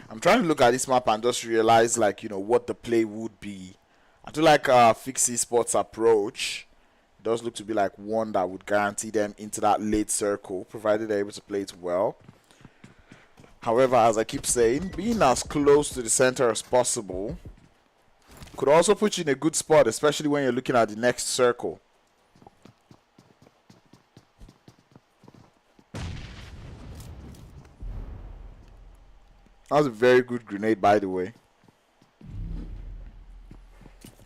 Speaker 1: I'm trying to look at this map and just realize, like, you know, what the play would be. I do like Zenith Esports approach. It does look to be like one that would guarantee them into that late circle, provided they're able to play it well. However, as I keep saying, being as close to the center as possible could also put you in a good spot, especially when you're looking at the next circle. That was a very good grenade, by the way.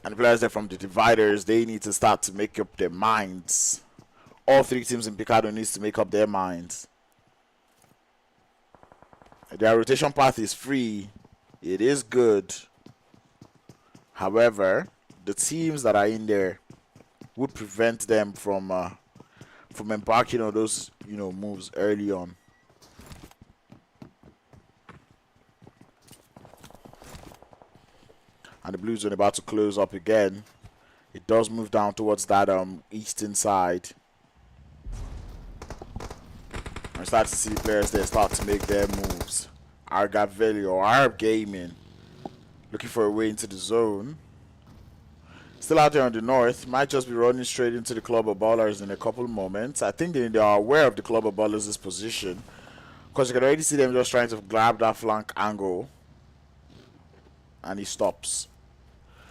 Speaker 1: And the players there from the dividers, they need to start to make up their minds. All three teams in Picado needs to make up their minds. Their rotation path is free. It is good. However, the teams that are in there would prevent them from embarking on those, you know, moves early on. And the blue zone about to close up again. It does move down towards that eastern side. I start to see players there start to make their moves. ARAGVELI or Arab Gaming looking for a way into the zone. Still out there on the north. Might just be running straight into the club of ballers in a couple of moments. I think they are aware of the club of ballers' position, because you can already see them just trying to grab that flank angle. And he stops.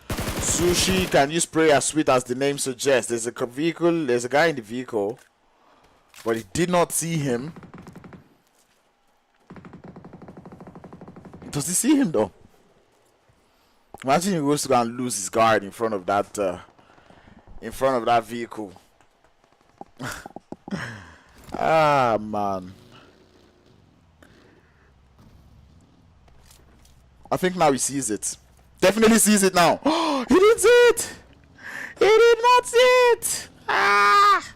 Speaker 1: Sushi, can you spray as sweet as the name suggests? There's a vehicle, there's a guy in the vehicle, but he did not see him. Does he see him though? Imagine he goes to go and lose his guard in front of that vehicle. Ah, man. I think now he sees it. Definitely sees it now. He didn't see it. He did not see it. Ah.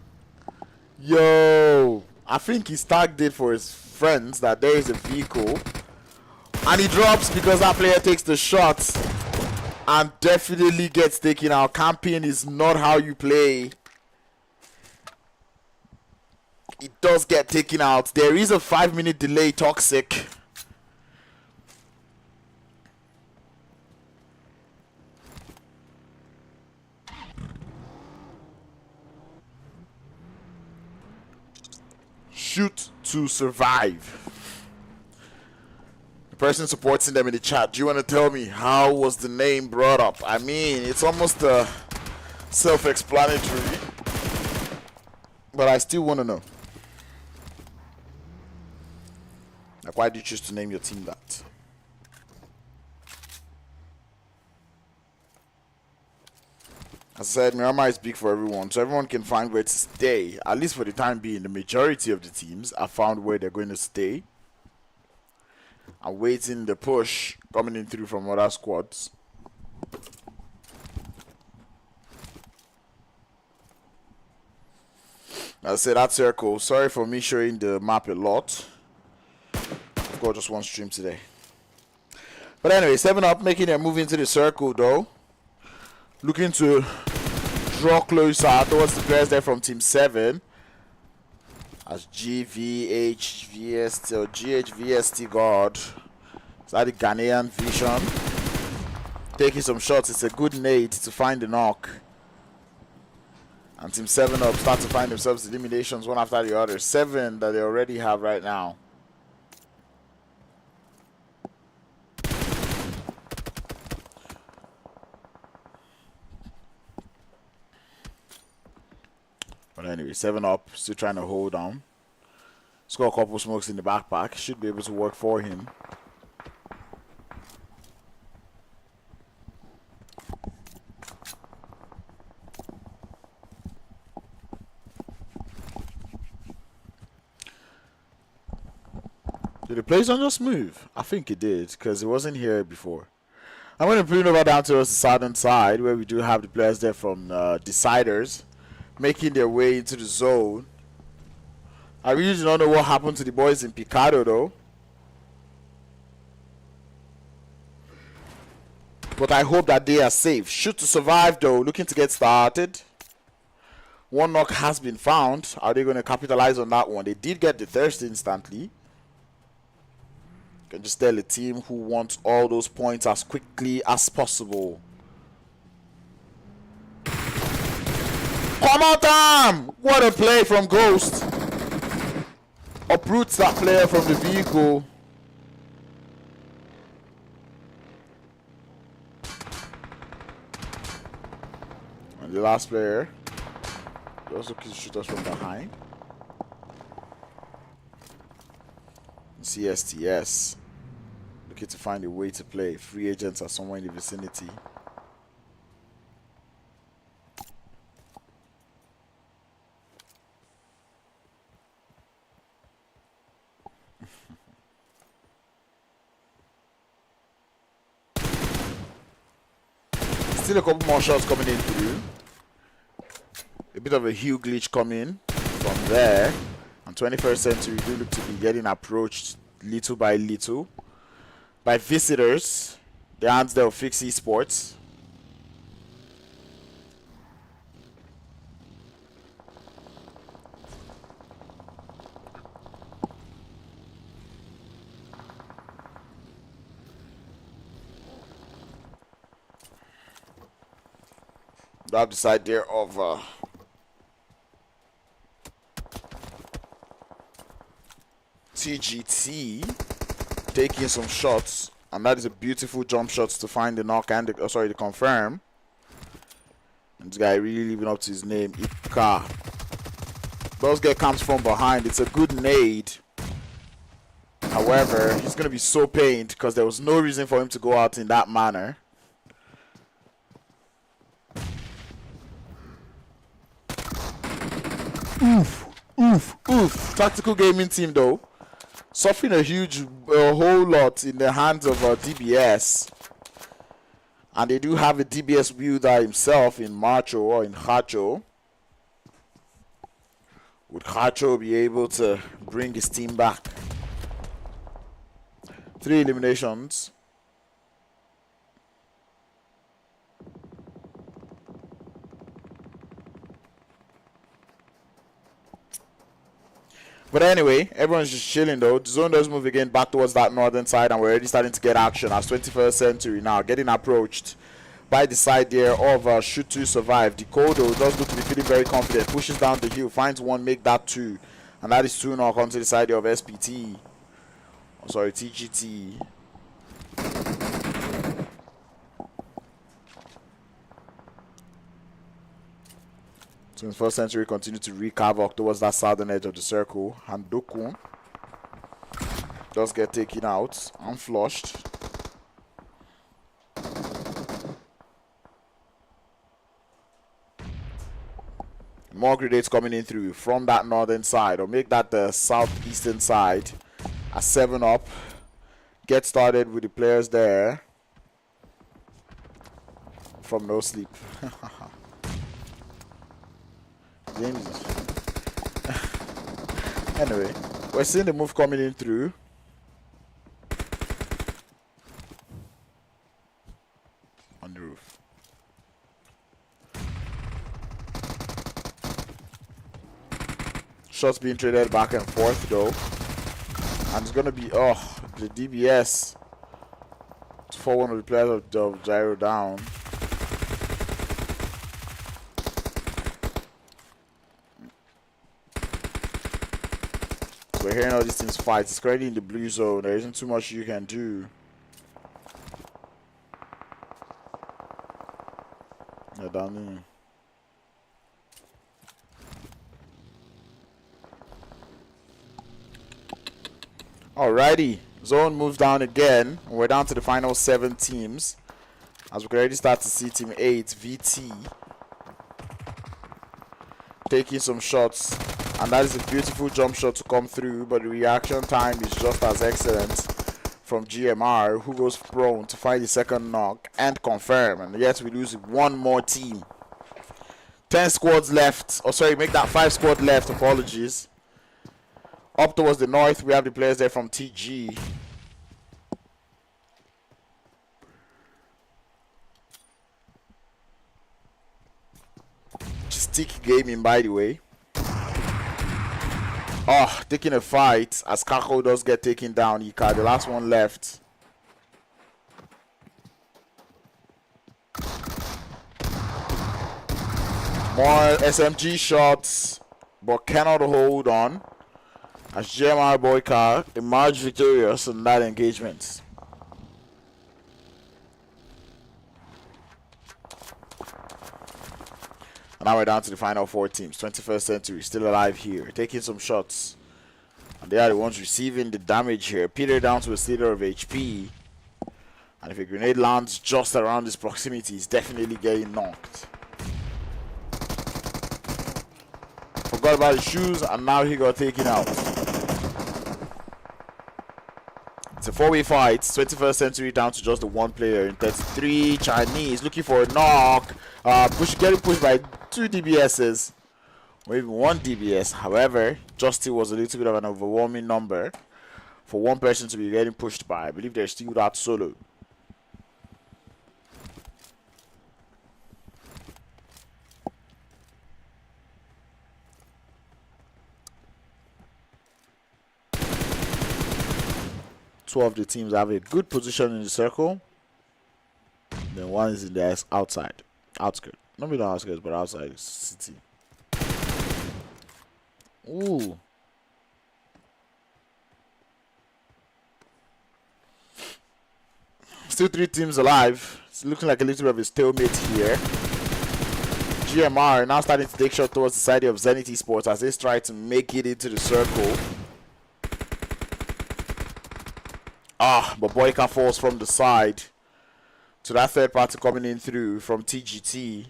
Speaker 1: Yo. I think he's tagged it for his friends that there is a vehicle. And he drops because that player takes the shot. And definitely gets taken out. Camping is not how you play. It does get taken out. There is a 5-minute delay, Toxic. Shoot to survive. The person supporting them in the chat, do you want to tell me how was the name brought up? I mean, it's almost self-explanatory, but I still want to know. Like, why do you choose to name your team that? As I said, Miramar is big for everyone, so everyone can find where to stay. At least for the time being, the majority of the teams have found where they're going to stay. I'm waiting the push coming in through from other squads. As I said, that circle. Sorry for me showing the map a lot. I've got just one stream today. But anyway, 7-Up making their move into the circle though. Looking to draw closer towards the players there from Team 7. As GVHVST or GHVST God. Is that the Ghanaian vision? Taking some shots. It's a good nade to find the knock. And Team 7-Up start to find themselves eliminations one after the other. 7 that they already have right now. But anyway, 7-Up still trying to hold on. He's got a couple smokes in the backpack. Should be able to work for him. Did the PlayZone just move? I think it did, because it wasn't here before. I'm going to bring it over down to the southern side, where we do have the players there from Deciders, making their way into the zone. I really do not know what happened to the boys in Picado, though. But I hope that they are safe. Shoot to survive, though. Looking to get started. One knock has been found. Are they going to capitalize on that one? They did get the thirst instantly. Can just tell a team who wants all those points as quickly as possible. Come on, Tam! What a play from Ghost. Uproots that player from the vehicle. And the last player. He also can shoot us from behind. CSTS. Looking to find a way to play. Free agents are somewhere in the vicinity. Still a couple more shots coming in through. A bit of a hue glitch coming from there. And 21st Century do look to be getting approached little by little by visitors. The hands there of Zenith Esports. We have the side there of TGT taking some shots, and that is a beautiful jump shots to find the knock and the confirm. And this guy really living up to his name, Ika. Those guy comes from behind. It's a good nade. However, he's gonna be so pained because there was no reason for him to go out in that manner. Oof, oof, oof. Tactical gaming team though. Suffering a whole lot in the hands of DBS. And they do have a DBS wielder himself in Macho or in Hacho. Would Hacho be able to bring his team back? 3 eliminations. But anyway, everyone's just chilling though. The zone does move again back towards that northern side, and we're already starting to get action as 21st Century now getting approached by the side there of Shoot to Survive. Decodo does look to be feeling very confident, pushes down the hill, finds one, make that 2, and that is 2 knock onto the side there of SPT. Oh, sorry, TGT. First Century continue to wreak havoc towards that southern edge of the circle. Handoku does get taken out and flushed. More grenades coming in through from that northern side, or make that the southeastern side. A 7 up. Get started with the players there from No Sleep. Anyway, we're seeing the move coming in through. On the roof. Shots being traded back and forth though. And it's gonna be the DBS for one of the players of Gyro down. We're hearing all these teams fight. It's currently in the blue zone. There isn't too much you can do. Yeah, down there. Alrighty, zone moves down again. We're down to the final 7 teams. As we can already start to see Team 8, VT, taking some shots. And that is a beautiful jump shot to come through, but the reaction time is just as excellent from GMR, who goes prone to find the second knock and confirm. And yet we lose one more team. 10 squads left. Oh, sorry, make that 5 squad left. Apologies. Up towards the north, we have the players there from TG. Stick gaming, by the way. Oh, taking a fight as Kako does get taken down. Ika, the last one left. More SMG shots, but cannot hold on. As GMR Boyka emerged victorious in that engagement. And now we're down to the final 4 teams. 21st Century still alive here, taking some shots. And they are the ones receiving the damage here. Peter down to a slither of HP. And if a grenade lands just around his proximity, he's definitely getting knocked. Forgot about his shoes, and now he got taken out. It's a 4-way fight. 21st Century down to just the 1 player in 33. Chinese looking for a knock. Getting pushed by 2 DBSs. Or even 1 DBS. However, just still was a little bit of an overwhelming number for 1 person to be getting pushed by. I believe they're still that solo. Two of the teams have a good position in the circle. Then one is in the outside. Outskirts. Not really outskirts, but outside city. Ooh. Still 3 teams alive. It's looking like a little bit of a stalemate here. GMR now starting to take shot towards the side of Zenith Esports as they try to make it into the circle. But Boyka falls from the side to that 3rd party coming in through from TGT.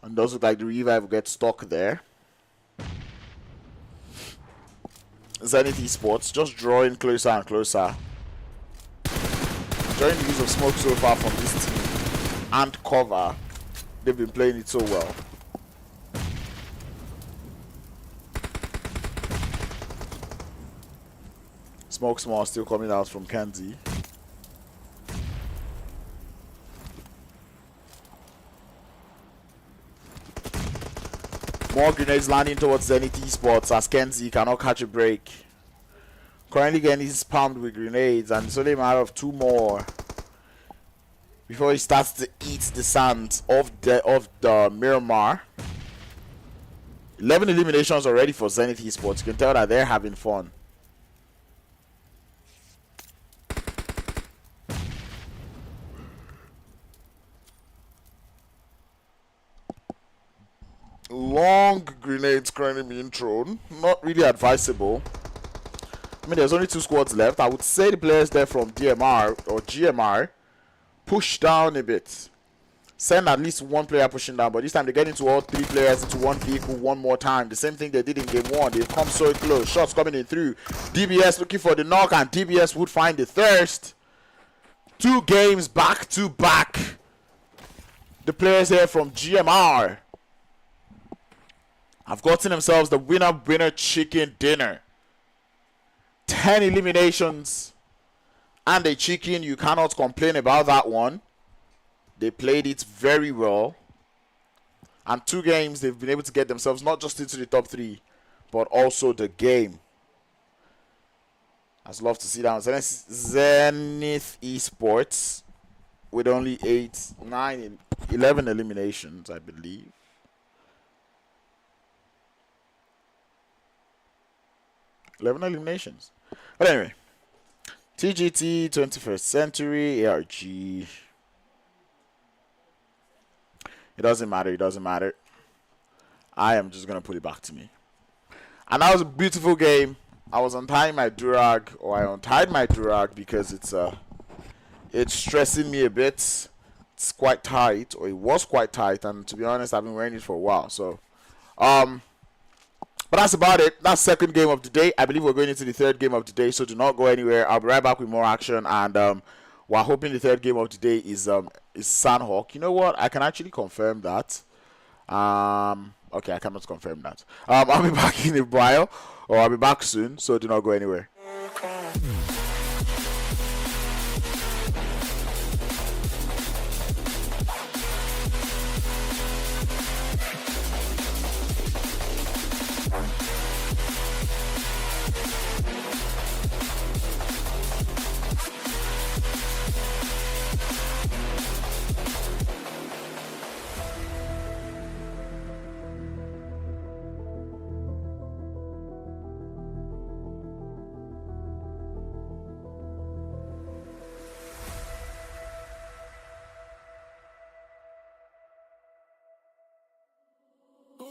Speaker 1: And does look like the revive will get stuck there. Zenith Esports just drawing closer and closer. Enjoying the use of smoke so far from this team and cover. They've been playing it so well. Smoke small still coming out from Kenzie. More grenades landing towards Zenith Esports as Kenzie cannot catch a break. Currently getting spammed with grenades, and it's only a matter of 2 more before he starts to eat the sand of the Miramar. 11 eliminations already for Zenith Esports. You can tell that they're having fun. grenades currently being thrown. Not really advisable. I mean, there's only 2 squads left. I would say the players there from DMR or GMR push down a bit. Send at least 1 player pushing down, but this time they get into all 3 players into 1 vehicle 1 more time. The same thing they did in game 1. They've come so close. Shots coming in through. DBS looking for the knock, and DBS would find the thirst. 2 games back to back. The players here from GMR have gotten themselves the winner chicken dinner. 10 eliminations and a chicken. You cannot complain about that one. They played it very well. And 2 games, they've been able to get themselves not just into the top 3, but also the game. I'd love to see that. Zenith Esports with only 11 eliminations, I believe. Eliminations. But anyway, TGT 21st Century ARG. It doesn't matter. It doesn't matter. I am just going to put it back to me. And that was a beautiful game. I was untying my durag, or I untied my durag because it's stressing me a bit. It's quite tight, or it was quite tight, and to be honest, I've been wearing it for a while. So, but that's about it. That's second game of the day. I believe we're going into the third game of the day, so do not go anywhere. I'll be right back with more action, and we're hoping the third game of the day is Sanhok. You know what? I can actually confirm that. Okay, I cannot confirm that. I'll be back in a while, or I'll be back soon, so do not go anywhere.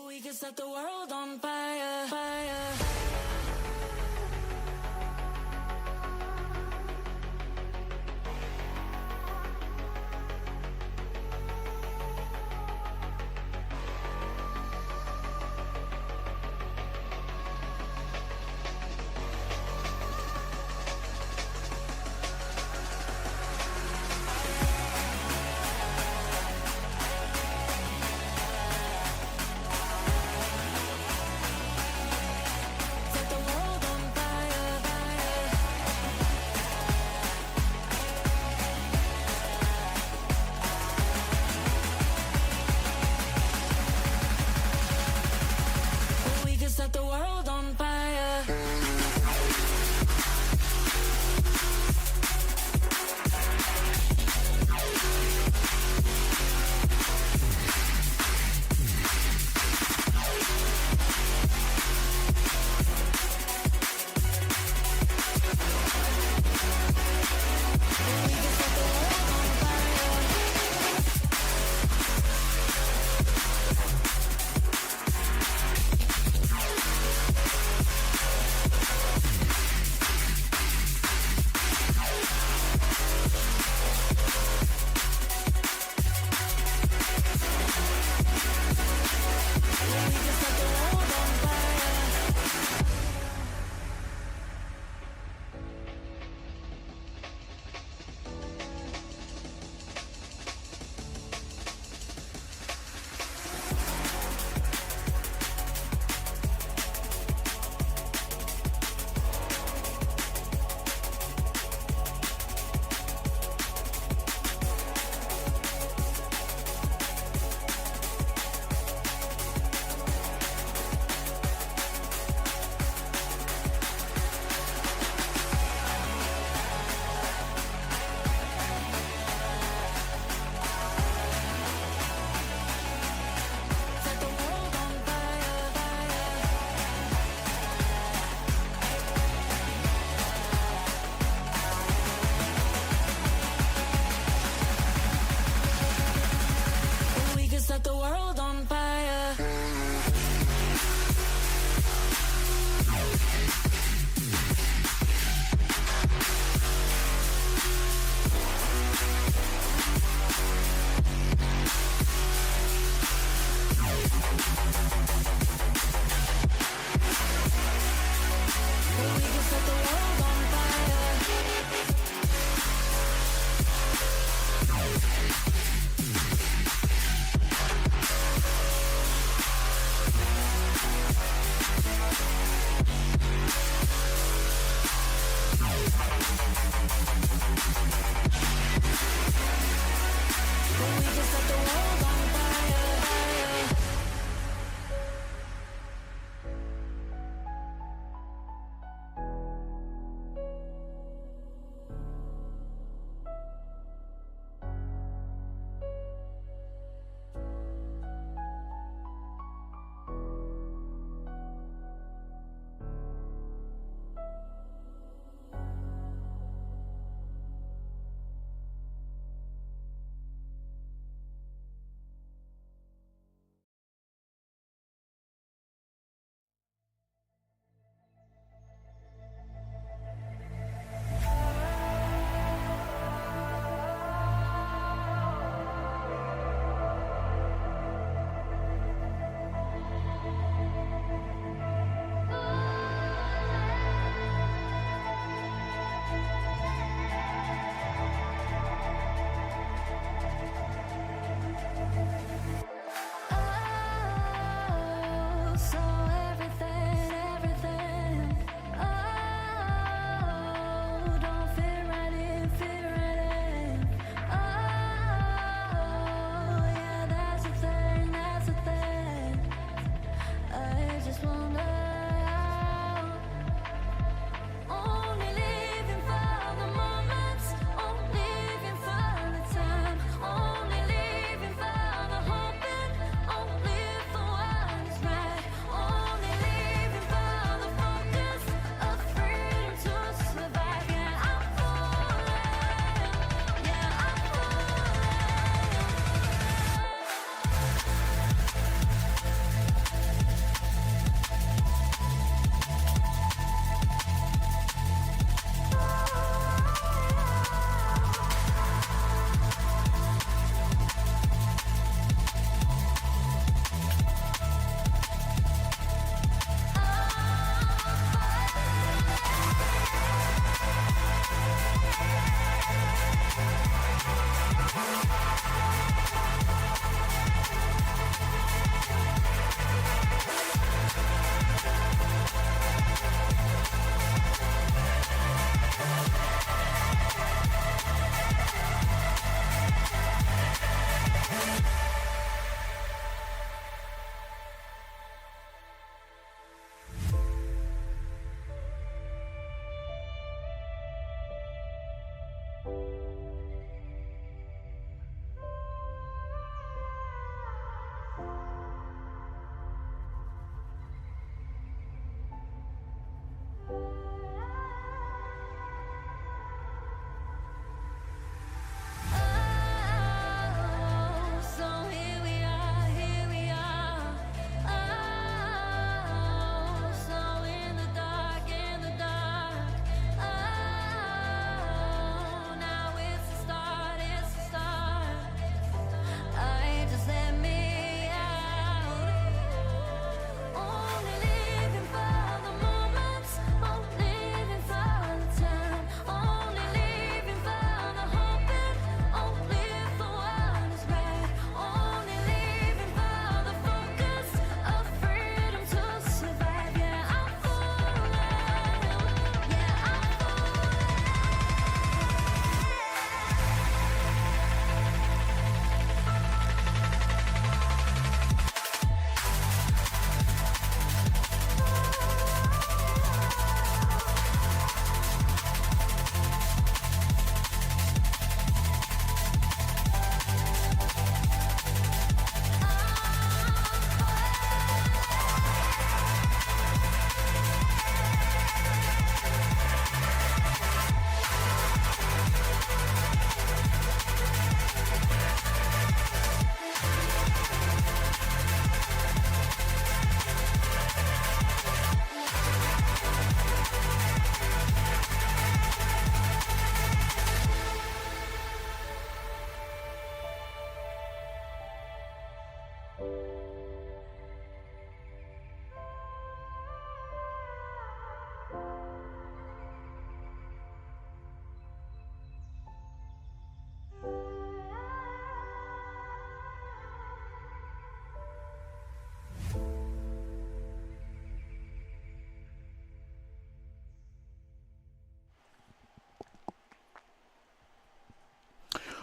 Speaker 2: We can set the world on fire, fire.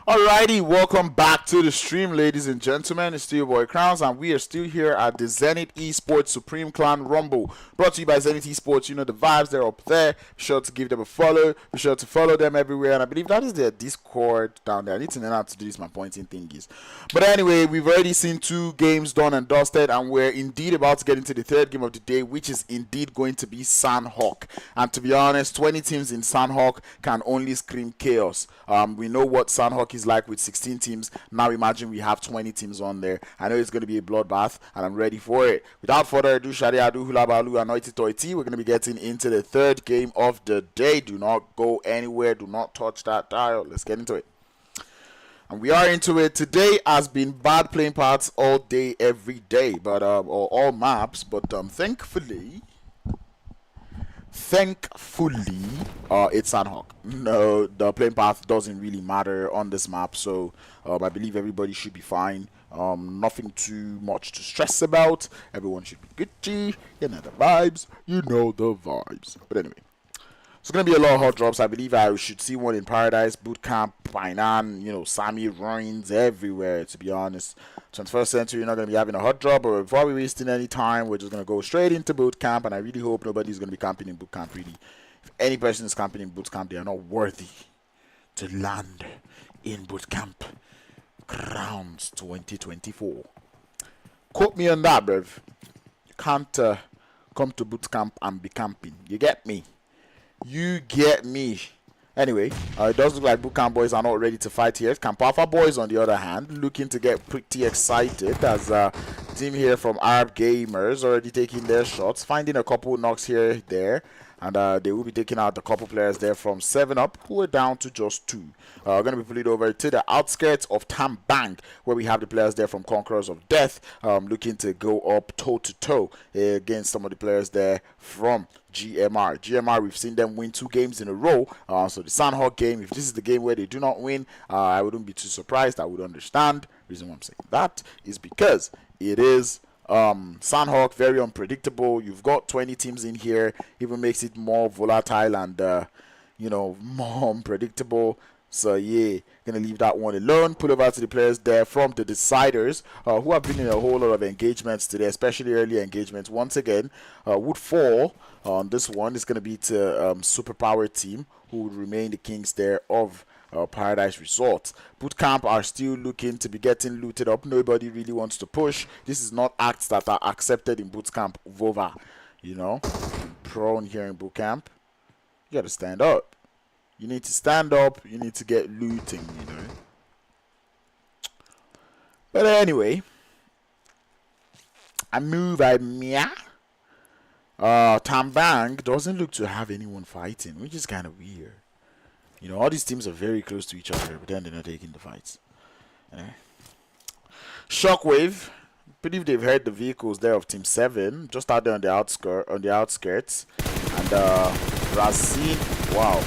Speaker 1: Alrighty, welcome back to the stream, ladies and gentlemen. It's still your boy Crowns, and we are still here at the Zenith Esports Supreme Clan Rumble, brought to you by Zenith Esports. You know the vibes, they're up there. Be sure to give them a follow. Be sure to follow them everywhere, and I believe that is their Discord down there. I need to know how to do this, my pointing thingies. But anyway, we've already seen 2 games done and dusted, and we're indeed about to get into the 3rd game of the day, which is indeed going to be Sanhok. And to be honest, 20 teams in Sanhok can only scream chaos. We know what Sanhok is like with 16 teams. Now imagine we have 20 teams on there. I know it's going to be a bloodbath, and I'm ready for it. Without further ado, Shadi Adu Hula Balu and Noiti Toiti, we're going to be getting into the 3rd game of the day. Do not go anywhere. Do not touch that dial. Let's get into it. And we are into it. Today has been bad playing parts all day, every day, but or all maps. But thankfully, it's Sanhok. No, the playing path doesn't really matter on this map, so I believe everybody should be fine. Nothing too much to stress about. Everyone should be Gucci. You know the vibes. You know the vibes. But anyway, it's gonna be a lot of hot drops. I believe I should see one in Paradise, Bootcamp, Painan, you know, Sami, Ruins, everywhere, to be honest. 21st century, you're not going to be having a hot drop, but before we wasting any time, we're just going to go straight into boot camp, and I really hope nobody's going to be camping in boot camp, really. If any person is camping in boot camp, they are not worthy to land in boot camp. Crowns 2024. Quote me on that, bruv. You can't come to boot camp and be camping. You get me? You get me. Anyway, it does look like Bootcamp boys are not ready to fight here. Camp Alpha boys, on the other hand, looking to get pretty excited as team here from Arab Gamers already taking their shots, finding a couple knocks here, there, and they will be taking out a couple players there from 7up, who are down to just 2. Going to be pulling over to the outskirts of Tambang, where we have the players there from Conquerors of Death, looking to go up toe-to-toe against some of the players there from GMR. GMR, we've seen them win 2 games in a row. So the Sanhok game, if this is the game where they do not win, I wouldn't be too surprised. I would understand. The reason why I'm saying that is because it is Sanhok, very unpredictable. You've got 20 teams in here, even makes it more volatile and you know, more unpredictable. So yeah, gonna leave that one alone. Pull over to the players there from the Deciders, who have been in a whole lot of engagements today, especially early engagements. Once again, would fall on this one is gonna be to Superpower team, who would remain the kings there of Paradise Resort. Bootcamp are still looking to be getting looted up. Nobody really wants to push. This is not acts that are accepted in Bootcamp. Vova, you know, prone here in Bootcamp. You gotta stand up. You need to stand up. You need to get looting, you know. But anyway, I move. Tambang doesn't look to have anyone fighting, which is kind of weird. You know, all these teams are very close to each other, but then they're not taking the fights. Shockwave, believe they've heard the vehicles there of Team 7, just out there on the outskirts. And Razin, wow.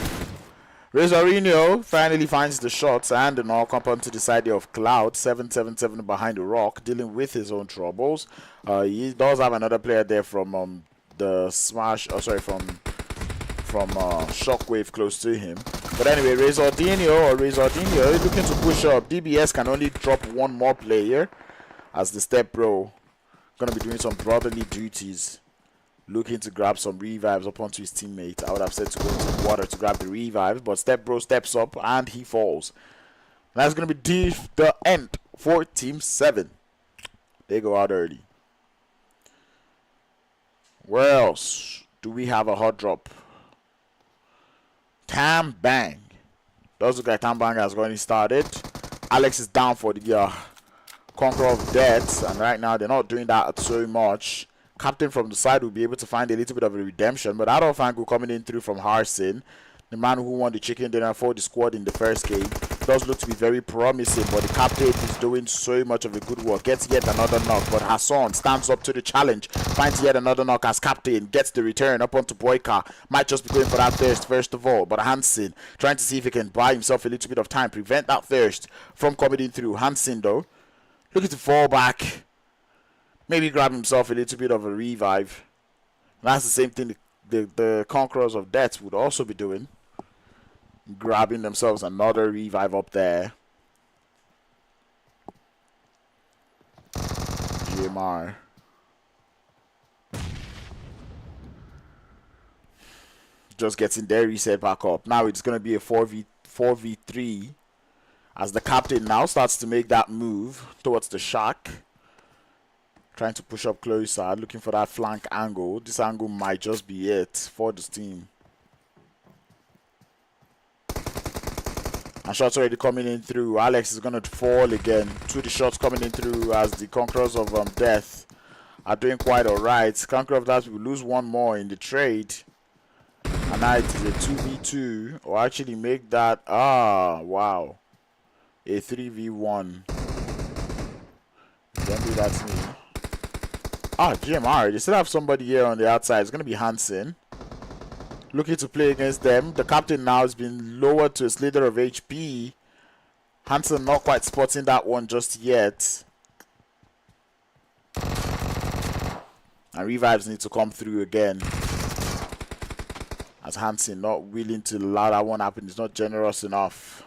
Speaker 1: Rezorino finally finds the shots and the knock up onto the side of Cloud, 777 behind the rock, dealing with his own troubles. He does have another player there from the Smash, from Shockwave close to him. But anyway, Rezordino looking to push up. DBS can only drop one more player as the Step Bro gonna be doing some brotherly duties, looking to grab some revives up onto his teammate. I would have said to go into the water to grab the revives, but Step Bro steps up and he falls. That's gonna be the end for Team 7. They go out early. Where else do we have a hot drop? Tam Bang. Does look like Tam Bang has already started. Alex is down for the Conqueror of Death, and right now they're not doing that so much. Captain from the side will be able to find a little bit of a redemption, but Adolf Angle coming in through from Harsin, the man who won the chicken dinner for the squad in the first game, does look to be very promising, but the captain is doing so much of a good work. Gets yet another knock, but Hassan stands up to the challenge, finds yet another knock as captain, gets the return up onto Boyka. Might just be going for that thirst first of all, but Hansen trying to see if he can buy himself a little bit of time, prevent that thirst from coming in through. Hansen though, looking to fall back, maybe grab himself a little bit of a revive. And that's the same thing the Conquerors of Death would also be doing, grabbing themselves another revive up there. GMR. Just getting their reset back up. Now it's going to be a 4v3 as the captain now starts to make that move towards the shack. Trying to push up closer, looking for that flank angle. This angle might just be it for this team. And shots already coming in through. Alex is going to fall again. 2 the shots coming in through as the Conquerors of Death are doing quite alright. Conqueror of Death will lose one more in the trade. And now it is a 2v2. Or actually make that, wow, a 3v1. Don't do that to me. GMR, they still have somebody here on the outside. It's going to be Hansen. Looking to play against them. The captain now has been lowered to a slither of HP. Hansen not quite spotting that one just yet. And revives need to come through again, as Hansen not willing to allow that one happen. He's not generous enough.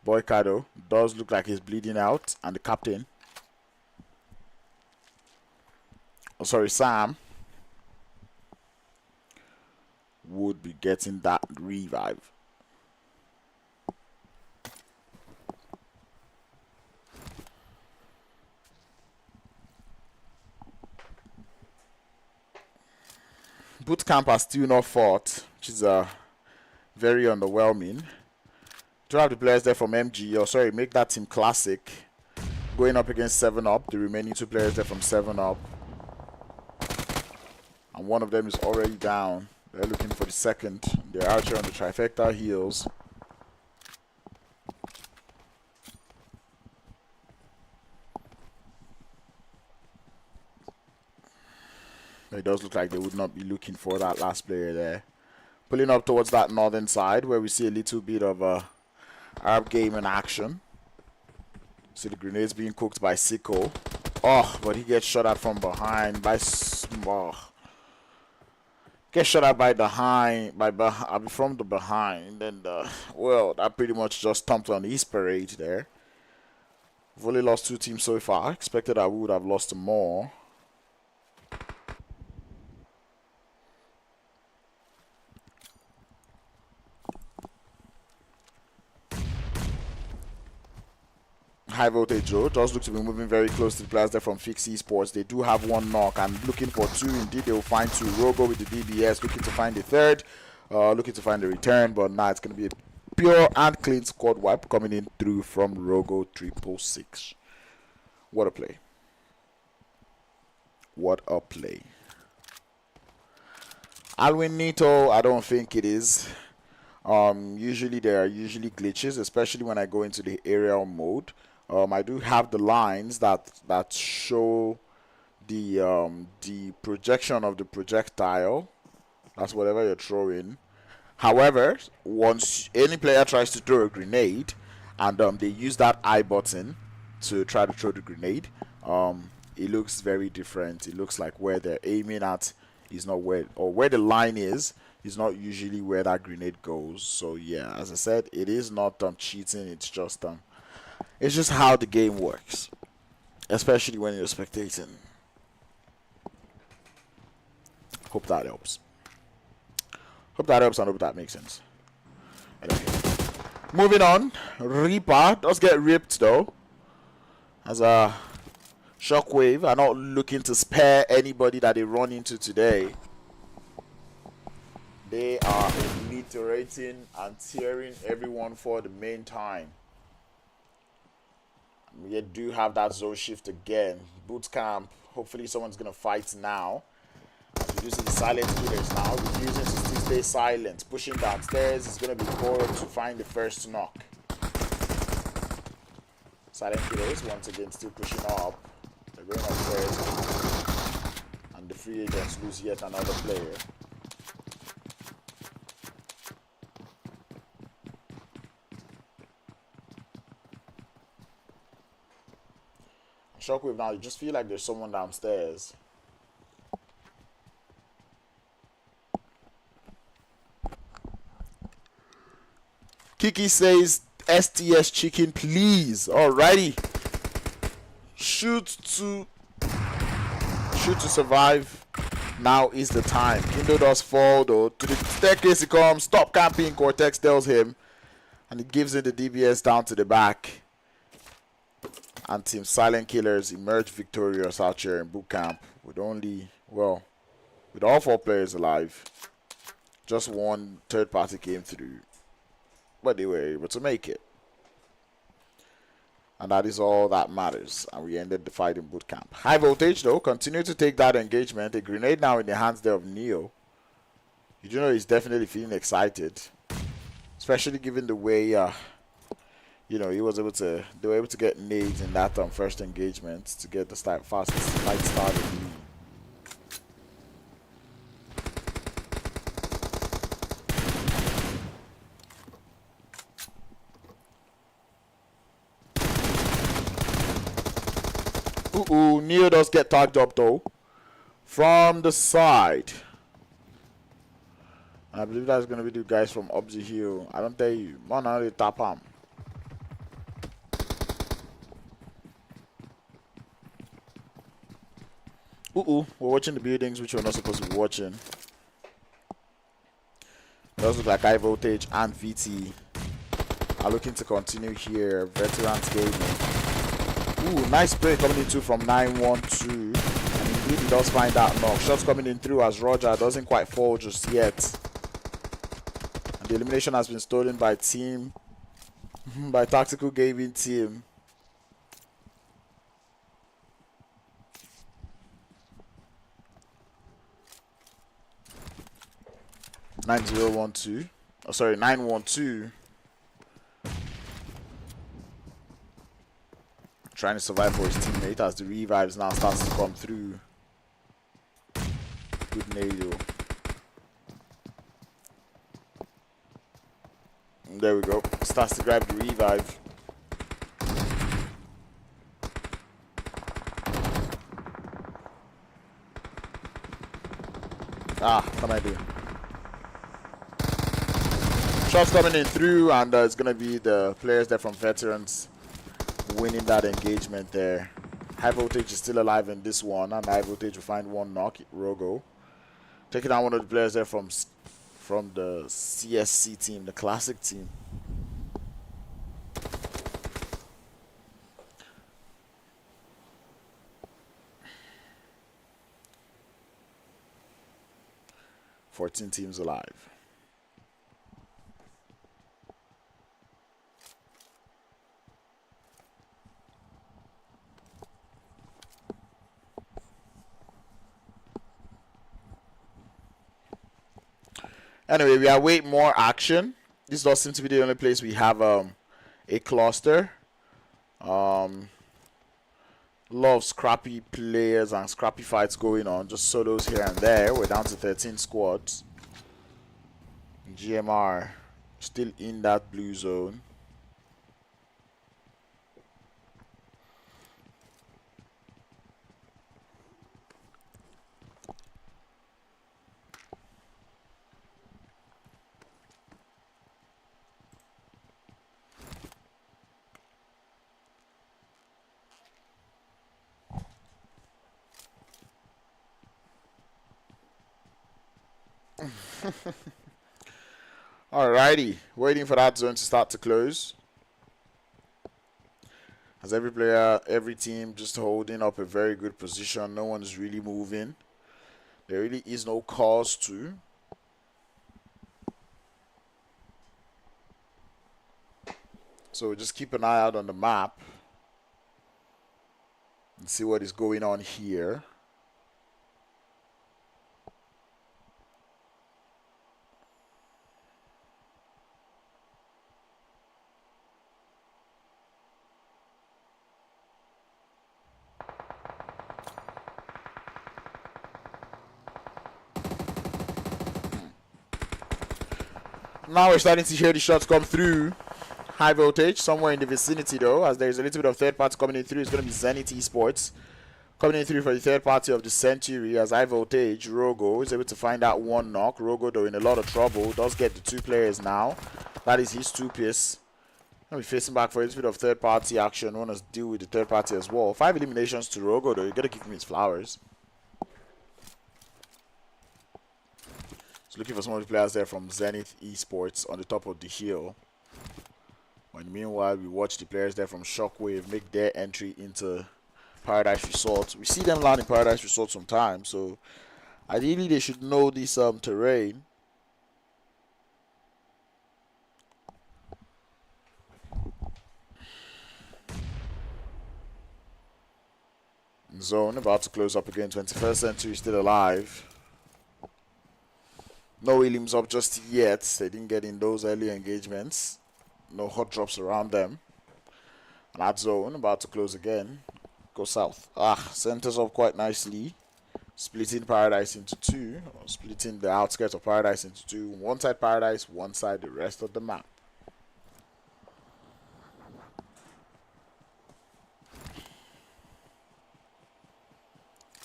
Speaker 1: Boykado does look like he's bleeding out. And the captain, Sam, would be getting that revive. Bootcamp has still not fought, which is very underwhelming. Do have the players there from MG, make that team classic, going up against 7up, the remaining 2 players there from 7up. And one of them is already down. They're looking for the second. They're out here on the trifecta heels. It does look like they would not be looking for that last player there. Pulling up towards that northern side where we see a little bit of Arab game in action. See the grenades being cooked by Siko. But he gets shot at from behind by gets shot at from the behind, and well, that pretty much just thumped on his parade there. We've only lost 2 teams so far. Expected I would have lost more. High Voltage though just looks to be moving very close to the players there from Zenith Esports. They do have one knock and looking for two. Indeed, they will find two. Rogo with the DBS looking to find the third. Looking to find the return, but now it's going to be a pure and clean squad wipe coming in through from Rogo 666. What a play. What a play. Alwin Nito, I don't think it is. Usually there are glitches, especially when I go into the aerial mode. I do have the lines that show the projection of the projectile. That's whatever you're throwing. However, once any player tries to throw a grenade and they use that I button to try to throw the grenade, it looks very different. It looks like where they're aiming at is not where, or where the line is not usually where that grenade goes. So yeah, as I said, it is not cheating. It's just how the game works, especially when you're spectating. Hope that helps. Hope that helps and hope that makes sense. Anyway, moving on. Reaper does get ripped though, as a Shockwave are not looking to spare anybody that they run into today. They are obliterating and tearing everyone for the main time. We do have that zone shift again. Boot camp. Hopefully someone's going to fight now. As we do see the silent killers now, refusing to still stay silent. Pushing downstairs is going to be Koro to find the first knock. Silent killers once again still pushing up. They're going upstairs. And the free agents lose yet another player. Shockwave now, you just feel like there's someone downstairs. Kiki says STS chicken please. Alrighty. Shoot to survive. Now is the time. Kindo does fall though. To the staircase he comes. Stop camping, Cortex tells him. And he gives it the DBS down to the back. And Team Silent Killers emerge victorious out here in boot camp with with all 4 players alive. Just one third party came through, but they were able to make it. And that is all that matters. And we ended the fight in boot camp. High Voltage though continue to take that engagement. A grenade now in the hands there of Neo. You do know he's definitely feeling excited, especially given the way they were able to get nades in that first engagement to get the fastest fight started. Neo does get tagged up though from the side. I believe that's gonna be the guys from Obzy Hill. I don't tell you, man, I only tap him. We're watching the buildings which we're not supposed to be watching. It does look like High Voltage and VT are looking to continue here. Veterans Gaming. Nice play coming in through from 912. And indeed he does find that knock. Shots coming in through as Roger doesn't quite fall just yet. And the elimination has been stolen by Tactical Gaming Team. .9012. 912. Trying to survive for his teammate as the revives now starts to come through. Good nado. There we go. Starts to grab the revive. What am I doing? Shots coming in through, and it's going to be the players there from Veterans winning that engagement there. High Voltage is still alive in this one, and High Voltage will find one knock. Rogo taking out one of the players there from the CSC team, the classic team. 14 teams alive. Anyway, we await more action. This does seem to be the only place we have a cluster. Lot of scrappy players and scrappy fights going on. Just solos here and there. We're down to 13 squads. GMR still in that blue zone. Alrighty, waiting for that zone to start to close. As every player, every team just holding up a very good position. No one's really moving. There really is no cause to. So just keep an eye out on the map and see what is going on here. Now we're starting to hear the shots come through. High voltage somewhere in the vicinity though, as there's a little bit of third party coming in through. It's going to be Zenith Esports coming in through for the third party of the century, as high voltage Rogo is able to find that one knock. Rogo though in a lot of trouble, does get the two players now. That is his two-piece. Going to be facing back for a little bit of third party action. Want to deal with the third party as well. 5 eliminations to Rogo though, you got to give him his flowers. So looking for some of the players there from Zenith Esports on the top of the hill. When meanwhile we watch the players there from SHOCKWAVE make their entry into Paradise Resort. We see them land in Paradise Resort sometimes, so ideally they should know this terrain. Zone about to close up again. 21st Century still alive. No Williams up just yet. They didn't get in those early engagements. No hot drops around them. And that zone about to close again. Go south. Centers up quite nicely. Splitting Paradise into two. Or splitting the outskirts of Paradise into two. One side Paradise, one side the rest of the map.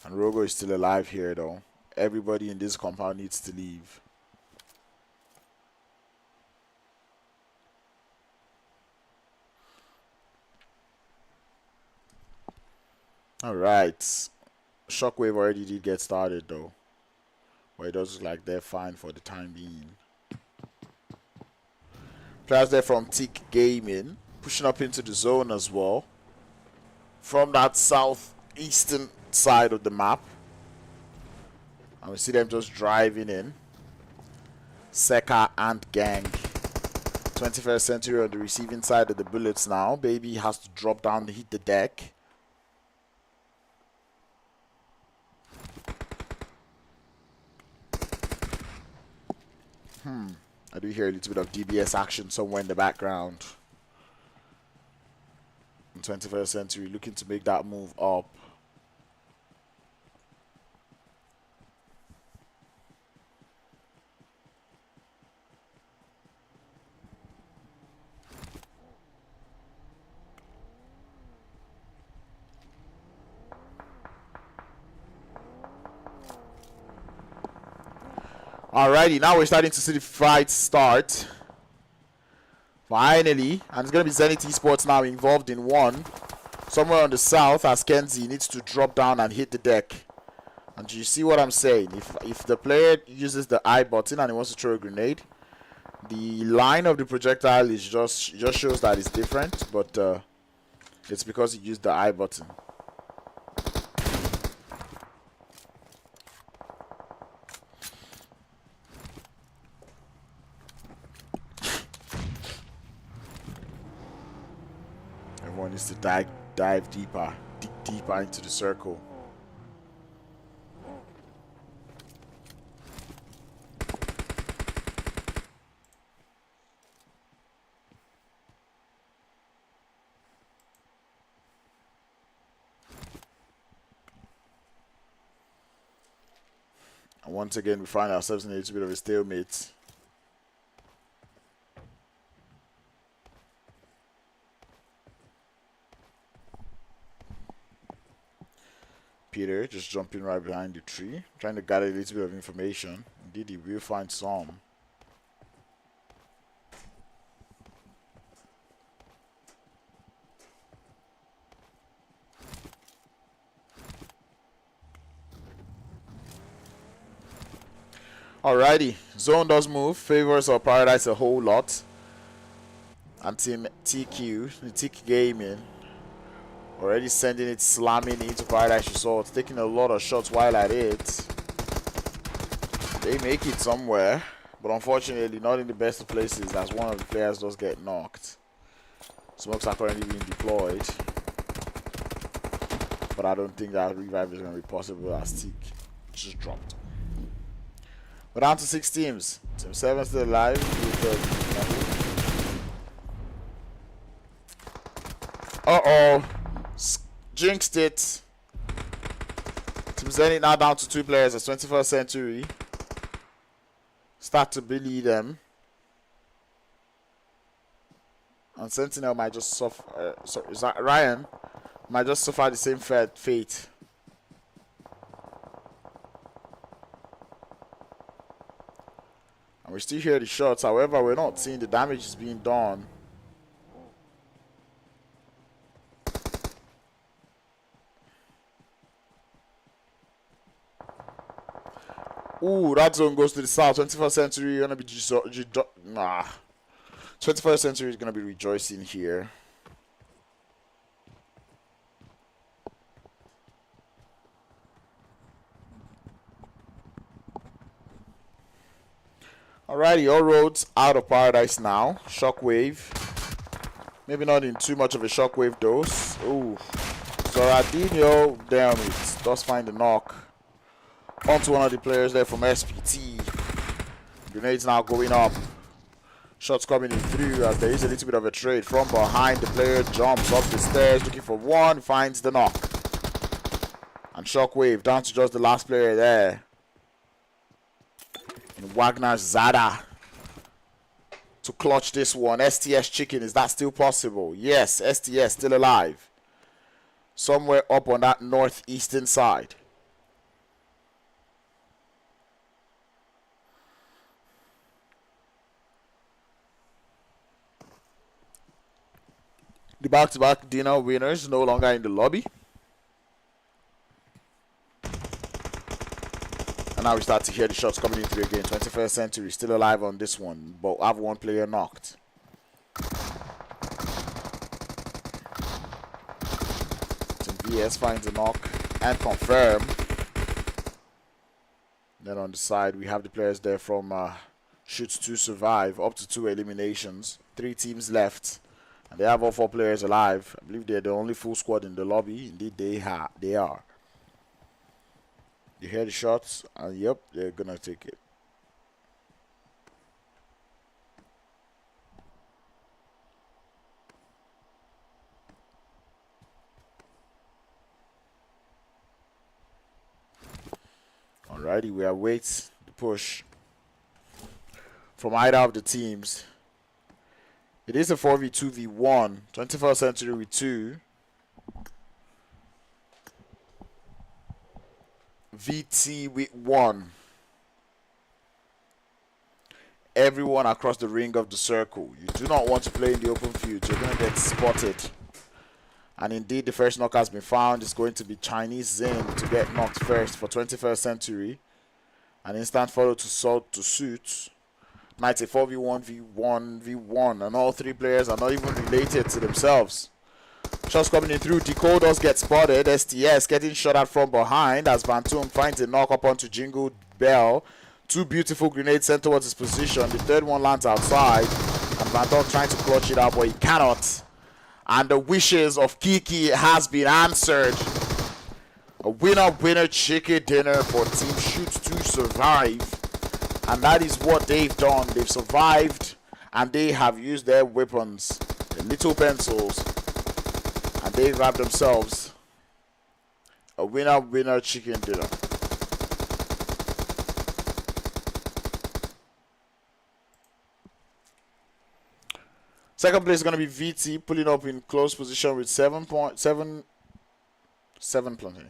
Speaker 1: And Rogo is still alive here though. Everybody in this compound needs to leave. Alright. Shockwave already did get started though. But it does look like they're fine for the time being. Players there from TEAQ Gaming. Pushing up into the zone as well. From that southeastern side of the map. And we see them just driving in. Seka and gang. 21st Century on the receiving side of the bullets now. Baby has to drop down to hit the deck. I do hear a little bit of DBS action somewhere in the background. In 21st Century looking to make that move up. Alrighty, now we're starting to see the fight start. Finally, and it's going to be Zenith Esports now involved in one. Somewhere on the south, as Kenzie needs to drop down and hit the deck. And you see what I'm saying? If the player uses the I button and he wants to throw a grenade, the line of the projectile is just shows that it's different, but it's because he used the I button. One is to dive deeper, dig deeper into the circle. And once again, we find ourselves in a little bit of a stalemate. Peter just jumping right behind the tree, trying to gather a little bit of information. Indeed, he will find some. Alrighty, zone does move, favors our Paradise a whole lot. And team TEAQ, the TEAQ Gaming, already sending it slamming into Paradise Resort, taking a lot of shots while at it. They make it somewhere, but unfortunately not in the best of places as one of the players does get knocked. Smokes are currently being deployed, but I don't think that revive is going to be possible as TEAQ just dropped. We're down to 6 teams. Team 7 still alive with uh-oh. Jinxed it. Team Zenith now down to 2 players at 21st century. Start to bully them. And Sentinel might just suffer. Sorry, is that Ryan? Might just suffer the same fate. And we still hear the shots, however, we're not seeing the damage is being done. Ooh, that zone goes to the south. 21st century gonna be 21st century is gonna be rejoicing here. Alrighty, all roads out of Paradise now. Shockwave. Maybe not in too much of a Shockwave dose. Ooh. Zoradinho, damn it. Does find the knock. Onto one of the players there from SPT. Grenades now going up. Shots coming in through as there is a little bit of a trade. From behind, the player jumps up the stairs looking for one. Finds the knock. And Shockwave down to just the last player there. And Wagner's Zada to clutch this one. STS Chicken, is that still possible? Yes, STS still alive. Somewhere up on that northeastern side. The back-to-back dinner winners no longer in the lobby. And now we start to hear the shots coming in through again. 21st century still alive on this one, but have one player knocked. Team VS finds a knock and confirm. Then on the side we have the players there from Shoots to Survive, up to 2 eliminations. 3 teams left. And they have all 4 players alive. I believe they're the only full squad in the lobby. Indeed, they are. You hear the shots, and yep, they're gonna take it. Alrighty, we await the push from either of the teams. It is a 4v2v1. 21st century with 2. VT with 1. Everyone across the ring of the circle. You do not want to play in the open field. You're going to get spotted. And indeed, the first knock has been found. It's going to be Chinese Zen to get knocked first for 21st century. An instant follow to Salt to Suit. Now it's a 4v1v1v1, and all 3 players are not even related to themselves. Shots coming in through. Deco does get spotted. STS getting shot at from behind as Bantum finds a knock up onto Jingle Bell. 2 beautiful grenades sent towards his position. The third one lands outside, and Van Dog trying to clutch it out, but he cannot. And the wishes of Kiki has been answered. A winner chicken dinner for Team Shoot to survive. And that is what they've done. They've survived and they have used their weapons, the little pencils, and they grabbed themselves a winner chicken dinner. Second place is going to be VT, pulling up in close position with 7.7 plenty.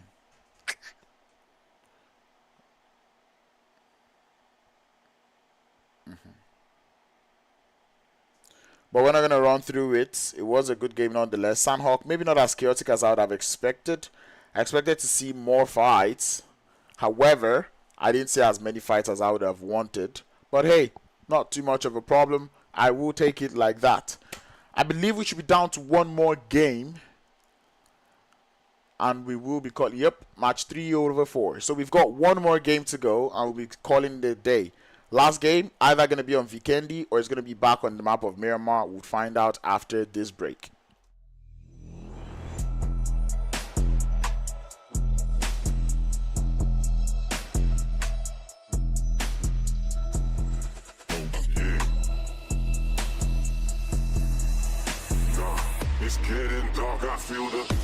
Speaker 1: But we're not going to run through it. It was a good game nonetheless. Sanhok, maybe not as chaotic as I would have expected. I expected to see more fights. However, I didn't see as many fights as I would have wanted. But hey, not too much of a problem. I will take it like that. I believe we should be down to one more game. And we will be calling, yep, match 3/4. So we've got one more game to go and we'll be calling the day. Last game, either going to be on Vikendi or it's going to be back on the map of Miramar. We'll find out after this break.
Speaker 3: It's getting dark, I feel the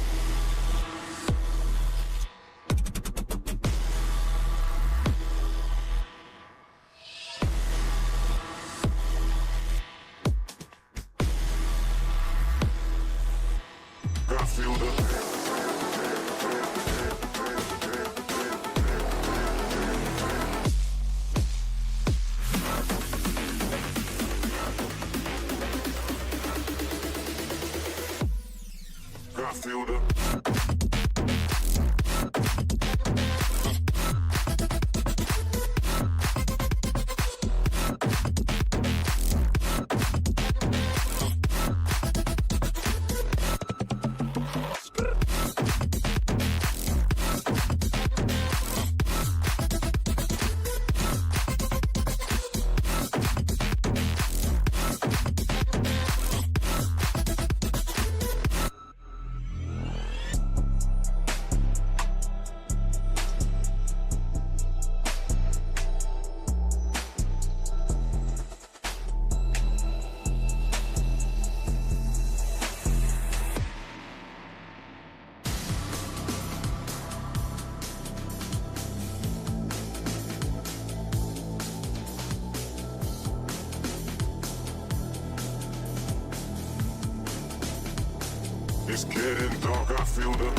Speaker 3: It's getting dark, I feel the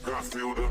Speaker 3: I feel the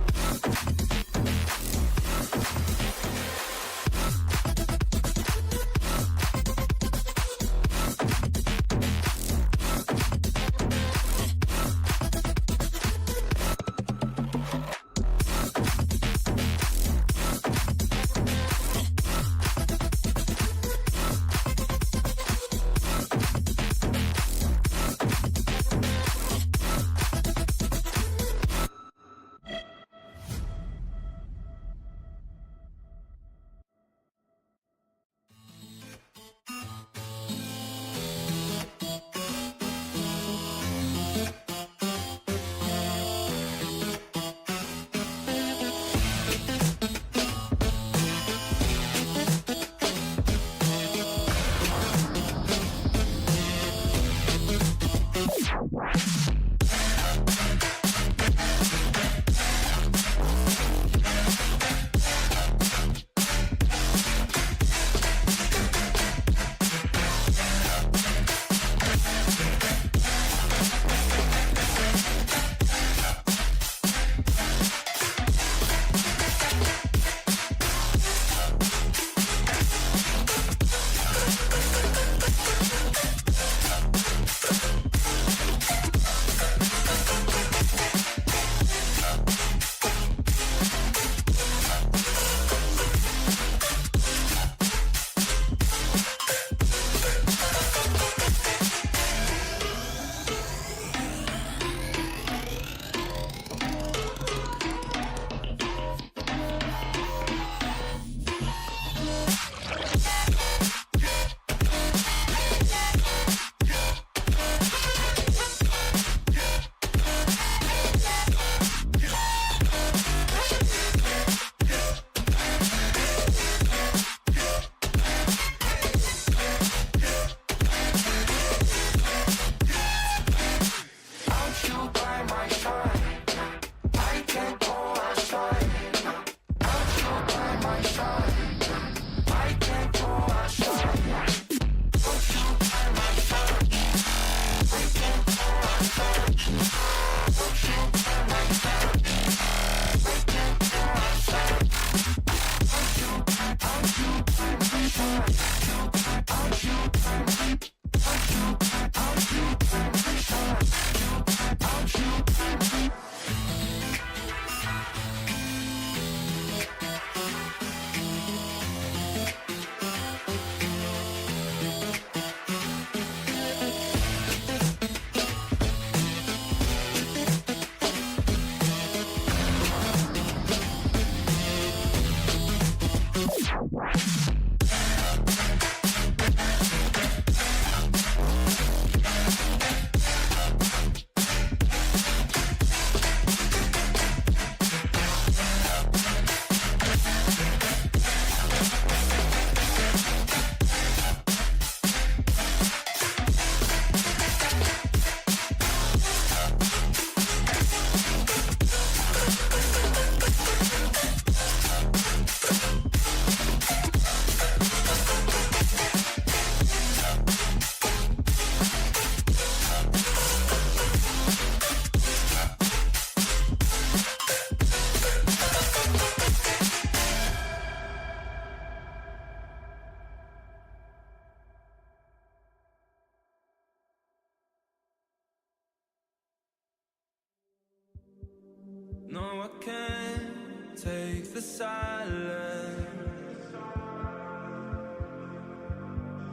Speaker 2: No, I can't take the silence.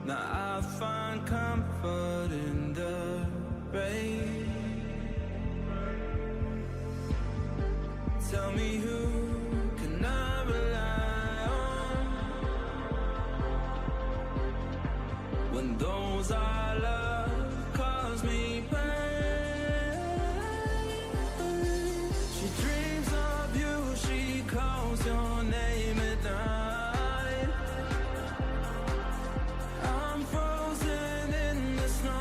Speaker 2: Now I find comfort in the rain. Tell me who can I rely on when those I love cause me pain. She dreams of you, she calls your name at night. I'm frozen in the snow.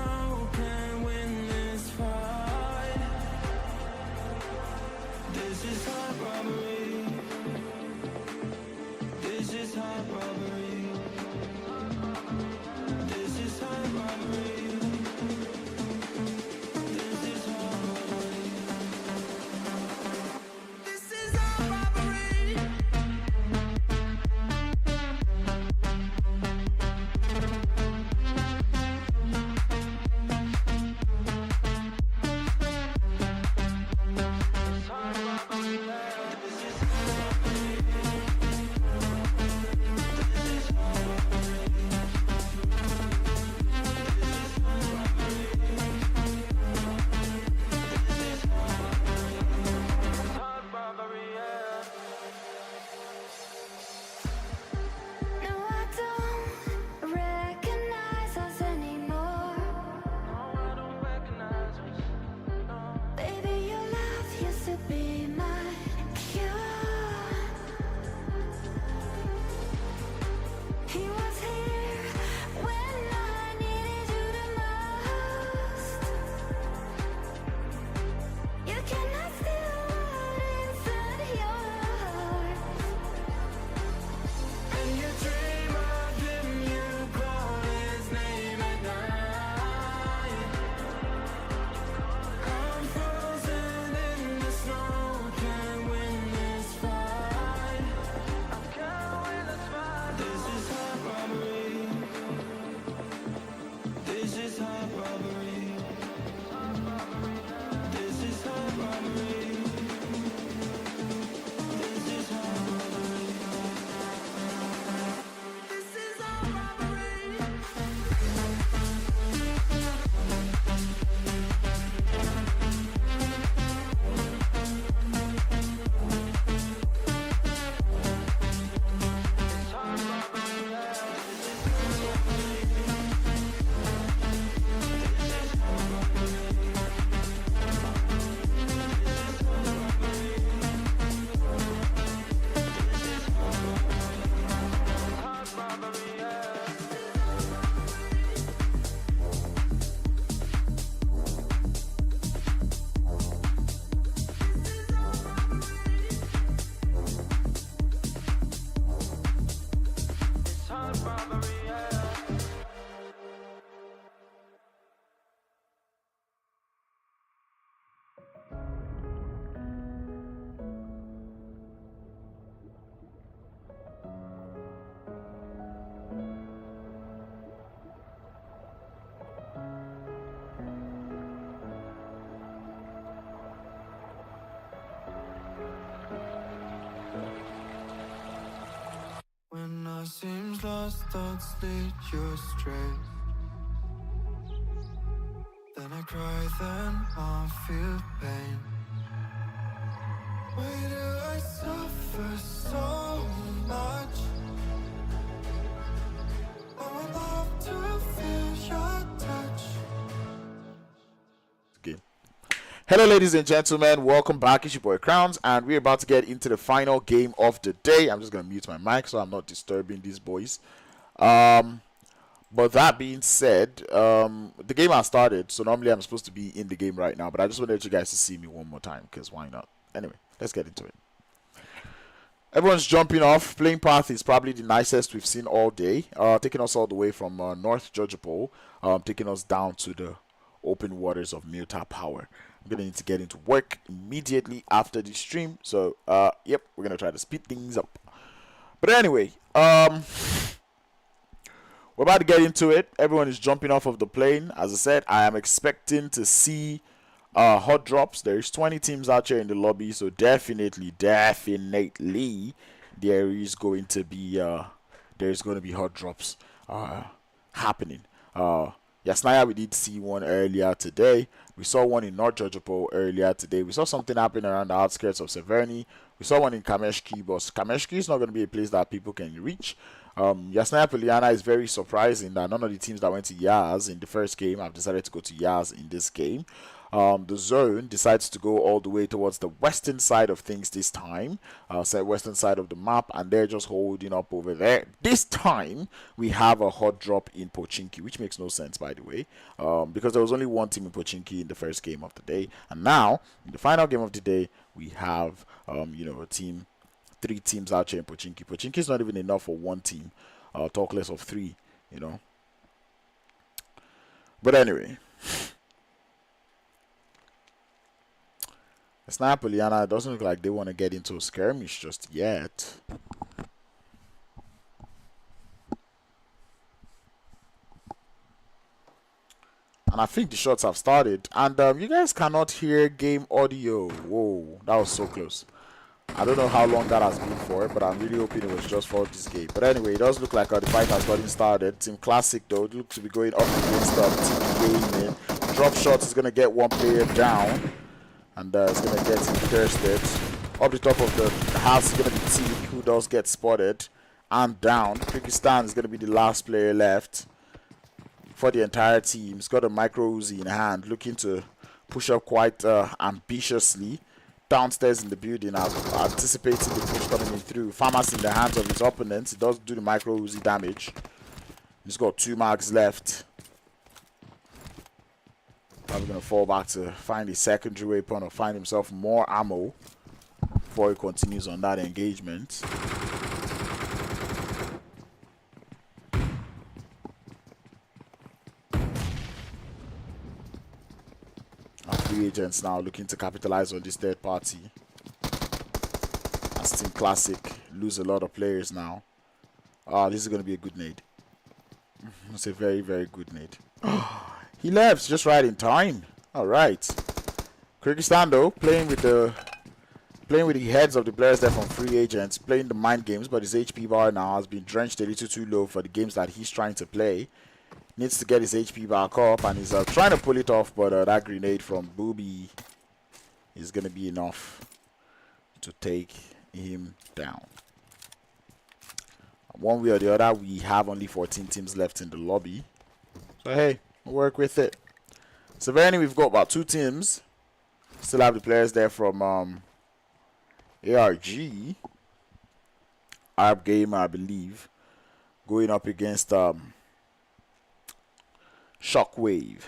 Speaker 2: Sometimes lost thoughts lead you astray. Then I cry, then I feel pain. Why do I suffer so much? I would love to feel your touch.
Speaker 1: Okay. Hello, ladies and gentlemen. Welcome back. It's your boy Crowns, and we're about to get into the final game of the day. I'm just gonna mute my mic so I'm not disturbing these boys. But that being said, the game has started, so normally I'm supposed to be in the game right now, but I just wanted you guys to see me one more time, because why not? Anyway, let's get into it. Everyone's jumping off. Playing path is probably the nicest we've seen all day, taking us all the way from North Georgia Bowl, taking us down to the open waters of Milta Power. I'm going to need to get into work immediately after the stream, so yep, we're going to try to speed things up. But anyway, we're about to get into it. Everyone is jumping off of the plane. As I said, I am expecting to see hot drops. There's 20 teams out here in the lobby, so definitely there is going to be hot drops happening. Yasnaya, we did see one earlier today. We saw one in North Georgia Bowl earlier today. We saw something happening around the outskirts of Severny. We saw one in Kameshki, but Kameshki is not going to be a place that people can reach. Yasnaya Poliana is very surprising that none of the teams that went to Yaz in the first game have decided to go to Yaz in this game. The zone decides to go all the way towards the western side of things this time, western side of the map, and they're just holding up over there. This time, we have a hot drop in Pochinki, which makes no sense, by the way, because there was only one team in Pochinki in the first game of the day, and now, in the final game of the day, we have, three teams out here in Pochinki. Pochinki is not even enough for one team, talk less of three, But anyway, it's not Poliana. It doesn't look like they want to get into a skirmish just yet. And I think the shots have started. And you guys cannot hear game audio. Whoa, that was so close. I don't know how long that has been for, but I'm really hoping it was just for this game. But anyway, it does look like the fight has gotten started. Team Classic, though, it looks to be going up against Team Gaming. Drop shots is going to get one player down. And it's going to get him thirsted. Up the top of the house is going to be TEAQ, who does get spotted and down. Kyrgyzstan is going to be the last player left for the entire team. He's got a micro Uzi in hand, looking to push up quite ambitiously. Downstairs in the building, anticipating the push coming in through. Farmers in the hands of his opponents. He does do the micro Uzi damage. He's got 2 marks left. Probably going to fall back to find a secondary weapon or find himself more ammo before he continues on that engagement. Our free agents now looking to capitalize on this third party. As Team Classic lose a lot of players now. This is going to be a good nade. It's a very, very good nade. He left just right in time. All right. Kyrgyzstan, though, playing with the heads of the players there from free agents, playing the mind games, but his HP bar now has been drenched a little too low for the games that he's trying to play. Needs to get his HP back up, and he's trying to pull it off, but that grenade from Booby is going to be enough to take him down. One way or the other, we have only 14 teams left in the lobby. So, hey, we'll work with it. Severny, we've got about 2 teams. Still have the players there from ARG. Arab Gamer, I believe. Going up against SHOCKWAVE.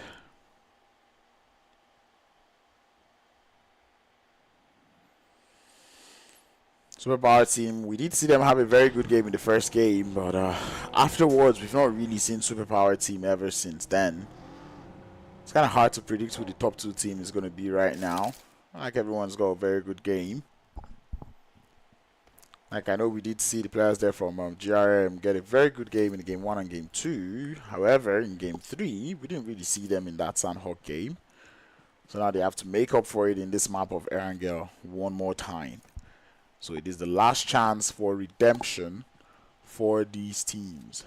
Speaker 1: Superpower team, we did see them have a very good game in the first game, but afterwards we've not really seen Superpower team ever since then. It's kind of hard to predict who the top 2 team is going to be right now. Like, everyone's got a very good game. Like, I know we did see the players there from GRM get a very good game in game 1 and game 2. However, in game 3, we didn't really see them in that Sanhok game. So now they have to make up for it in this map of Erangel one more time. So it is the last chance for redemption for these teams.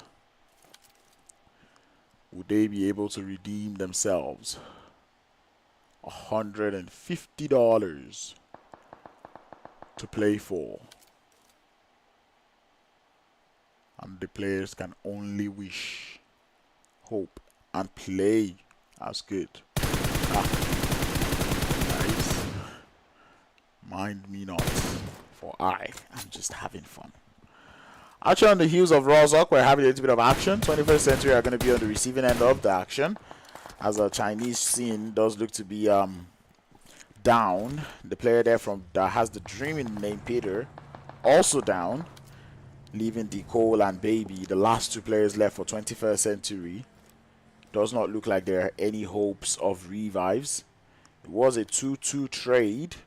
Speaker 1: Would they be able to redeem themselves? $150 to play for. And the players can only wish, hope, and play. That's good. Nice. Mind me not, for I am just having fun. Actually, on the heels of Rozhok, we're having a little bit of action. 21st Century are going to be on the receiving end of the action, as a Chinese scene does look to be down. The player there that has the dreaming name Peter also down, leaving Decole and Baby, the last two players left for 21st Century. Does not look like there are any hopes of revives. It was a 2-2 trade,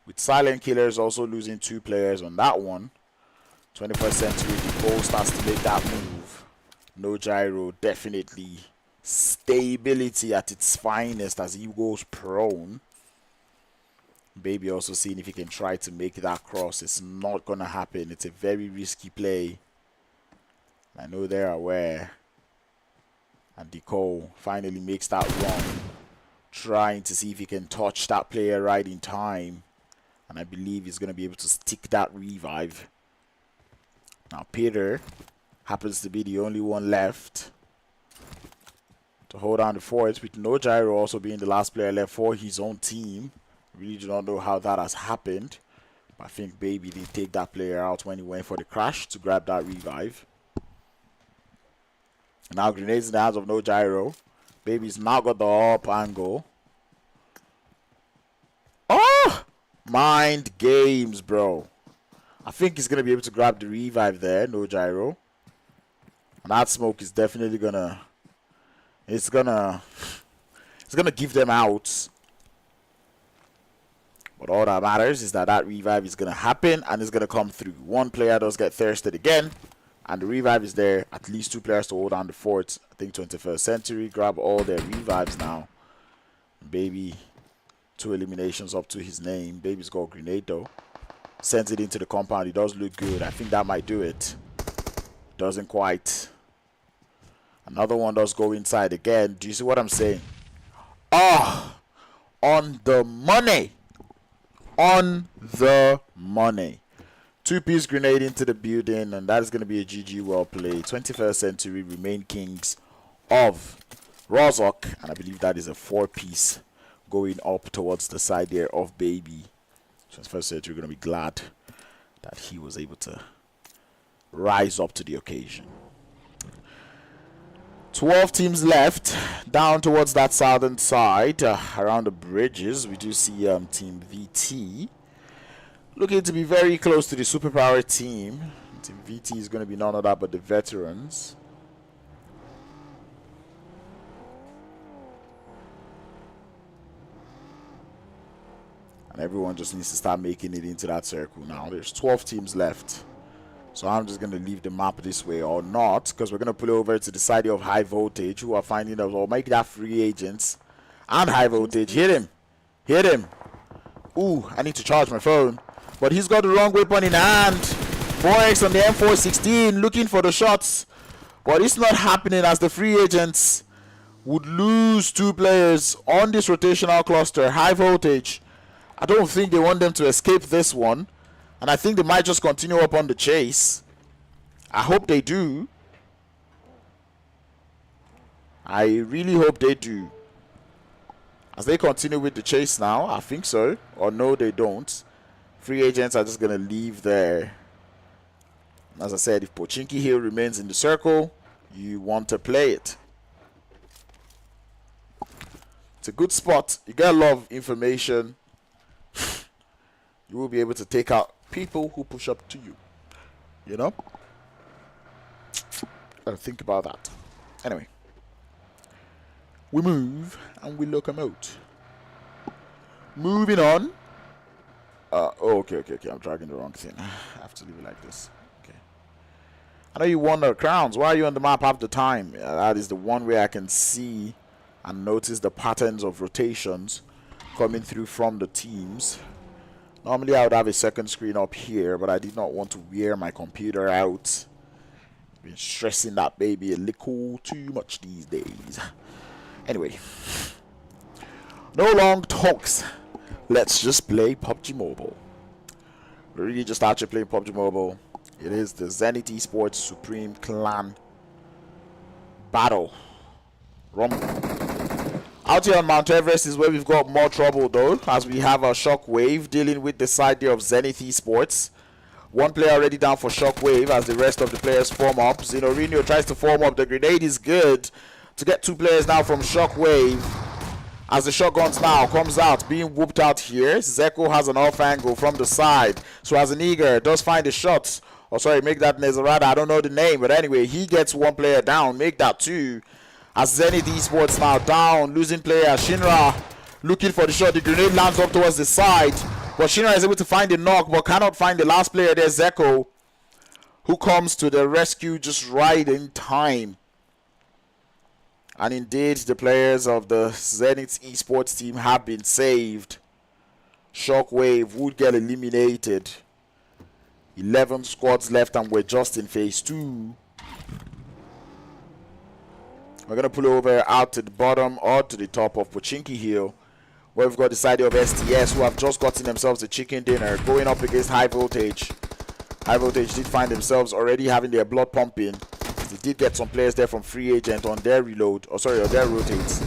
Speaker 1: with Silent Killers also losing 2 players on that one. 21st Century, Decole starts to make that move. No gyro, definitely stability at its finest as he goes prone. Baby also seeing if he can try to make that cross. It's not going to happen. It's a very risky play. I know they're aware. And Decole finally makes that run, trying to see if he can touch that player right in time. And I believe he's going to be able to stick that revive. Now Peter happens to be the only one left to hold on the fort, with no gyro also being the last player left for his own team. Really do not know how that has happened. But I think Baby did take that player out when he went for the crash to grab that revive. Now grenades in the hands of no gyro. Baby's now got the up angle. Oh! Mind games, bro. I think he's going to be able to grab the revive there. No gyro. And that smoke is definitely going to... It's going to give them outs. But all that matters is that revive is going to happen and it's going to come through. One player does get thirsted again. And the revive is there. At least 2 players to hold on the fort. I think 21st Century grab all their revives now. Baby, 2 eliminations up to his name. Baby's got a grenade though. Sends it into the compound. It does look good. I think that might do it. Doesn't quite. Another one does go inside again. Do you see what I'm saying? Oh, on the money. On the money. 2-piece grenade into the building, and that is going to be a GG well played. 21st Century remain kings of Rozhok, and I believe that is a 4-piece going up towards the side there of Baby. 21st Century going to be glad that he was able to rise up to the occasion. 12 teams left down towards that southern side around the bridges. We do see Team VT looking to be very close to the superpower team. Team VT is going to be none other but the veterans. And everyone just needs to start making it into that circle now. There's 12 teams left. So I'm just going to leave the map this way, or not, because we're going to pull over to the side of High Voltage, who are finding us, or make that free agents. And High Voltage, hit him. Hit him. Ooh, I need to charge my phone. But he's got the wrong weapon in hand. 4X on the M416, looking for the shots. But it's not happening, as the free agents would lose 2 players on this rotational cluster. High Voltage, I don't think they want them to escape this one. And I think they might just continue up on the chase. I hope they do. I really hope they do. As they continue with the chase now, I think so. Or no, they don't. Free agents are just going to leave there. As I said, if Pochinki Hill remains in the circle, you want to play it. It's a good spot. You get a lot of information. You will be able to take out people who push up to you. You know? Gotta think about that. Anyway. We move and we locomote. Moving on. Okay. I'm dragging the wrong thing. I have to leave it like this. Okay. I know you won the crowns. Why are you on the map half the time? That is the one way I can see and notice the patterns of rotations coming through from the teams. Normally I would have a second screen up here, but I did not want to wear my computer out Been stressing that baby a little too much these days. Anyway, no long talks. Let's just play PUBG Mobile. We really just started playing PUBG Mobile. It is the Zenith Esports Supreme Clan Battle. Out here on Mount Everest is where we've got more trouble though, as we have a Shockwave dealing with the side there of Zenith Esports. One player already down for Shockwave as the rest of the players form up. Zinorino tries to form up. The grenade is good to get 2 players now from Shockwave. As the shotguns now comes out, being whooped out here. Zeko has an off angle from the side. So as an eager does find a shot. Oh, sorry, make that Nezarada. I don't know the name, but anyway, he gets 1 player down. Make that 2. As Zenith Esports now down, losing player Shinra looking for the shot. The grenade lands up towards the side, but Shinra is able to find the knock, but cannot find the last player there, Zeko, who comes to the rescue just right in time. And indeed, the players of the Zenith Esports team have been saved. Shockwave would get eliminated. 11 squads left, and we're just in phase 2. We're going to pull over out to the bottom or to the top of Pochinki Hill, where we've got the side of STS, who have just gotten themselves a chicken dinner, going up against High Voltage. High Voltage did find themselves already having their blood pumping. They did get some players there from Free Agent on their reload, or sorry, on their rotates.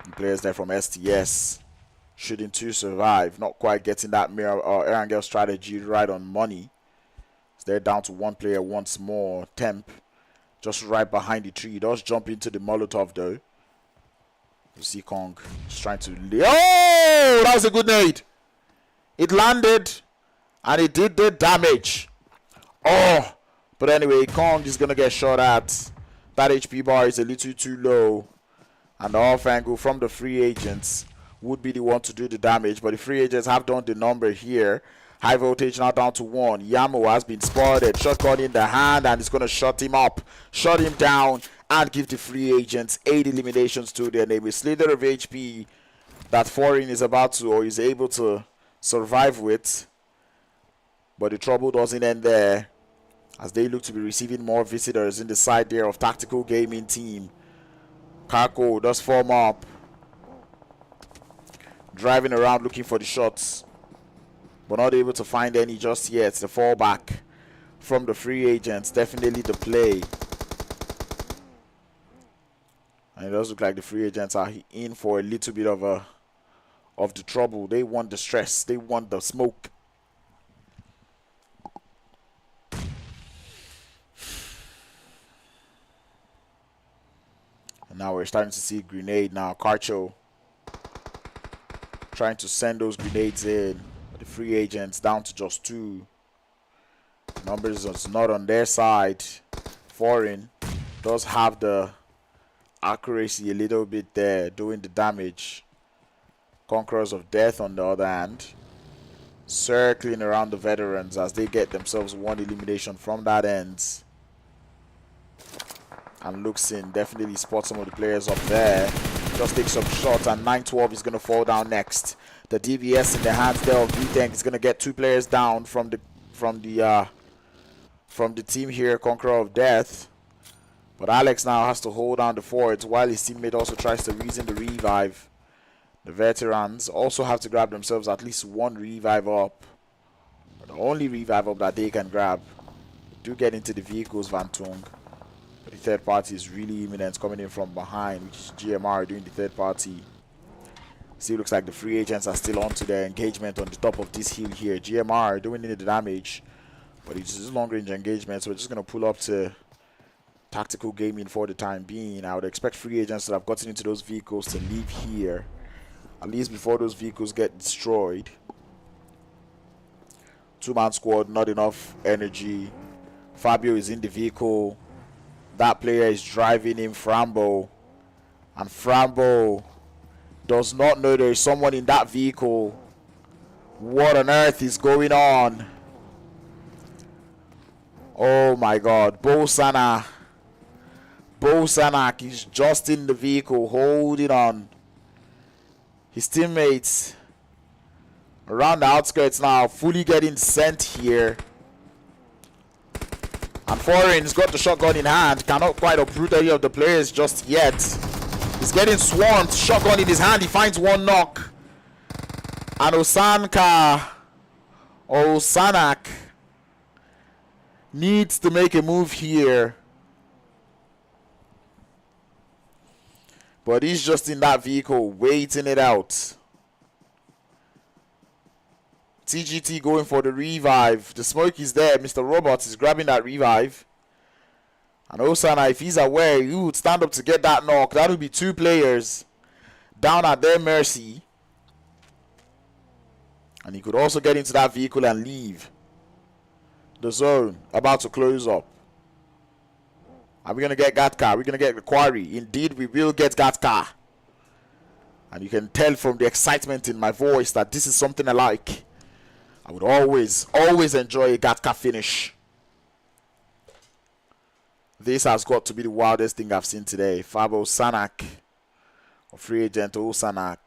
Speaker 1: And players there from STS shooting to survive, not quite getting that Erangel strategy right on money. So they're down to 1 player once more. Temp just right behind the tree. He does jump into the Molotov though. You see Kong just trying to... Oh! That was a good nade. It landed and it did the damage. Oh! But anyway, Kong is going to get shot at. That HP bar is a little too low. And the off angle from the free agents would be the one to do the damage. But the free agents have done the number here. High Voltage now down to 1. Yamo has been spotted. Shotgun in the hand, and it's going to shut him up, shut him down, and give the free agents 8 eliminations to their name. A slither of HP that Foreign is about to, or is able to survive with. But the trouble doesn't end there, as they look to be receiving more visitors in the side there of Tactical Gaming Team. Kako does form up, driving around looking for the shots, but not able to find any just yet. The fallback from the free agents, definitely the play. And it does look like the free agents are in for a little bit of the trouble. They want the stress, they want the smoke. And now we're starting to see grenade now. Carcho trying to send those grenades in. The free agents down to just 2. Numbers is not on their side. Foreign does have the accuracy a little bit there, doing the damage. Conquerors of Death on the other hand, circling around the veterans as they get themselves 1 elimination from that end. And looks in, definitely spots some of the players up there. Just takes some shots, and 912 is going to fall down next. The DBS in the hands there of V-Tank is going to get 2 players down from the team here, Conqueror of Death. But Alex now has to hold down the forts while his teammate also tries to reason the revive. The veterans also have to grab themselves at least 1 revive up. The only revive up that they can grab. They do get into the vehicles, Van Tung. But the third party is really imminent, coming in from behind, which is GMR doing the third party. Still looks like the free agents are still onto their engagement on the top of this hill here. GMR doing the damage, but it's just long range engagement, so we're just going to pull up to Tactical Gaming for the time being. I would expect free agents that have gotten into those vehicles to leave here, at least before those vehicles get destroyed. 2-man squad, not enough energy. Fabio is in the vehicle. That player is driving in Frambo, and Frambo does not know there is someone in that vehicle. What on earth is going on? Oh my god. Bo Sanak is just in the vehicle, holding on. His teammates around the outskirts now, fully getting sent here. And Foreign's got the shotgun in hand. Cannot quite uproot any of the players just yet. He's getting swarmed. Shotgun in his hand. He finds one knock. And Sanhok needs to make a move here. But he's just in that vehicle, waiting it out. TGT going for the revive. The smoke is there. Mr. Robot is grabbing that revive. And Osana, if he's aware, he would stand up to get that knock. That would be 2 players down at their mercy. And he could also get into that vehicle and leave. The zone about to close up. Are we going to get Gatka? Are we going to get the quarry? Indeed, we will get Gatka. And you can tell from the excitement in my voice that this is something I like. I would always enjoy a Gatka finish. This has got to be the wildest thing I've seen today. Fabo Sanhok, or free agent Sanhok,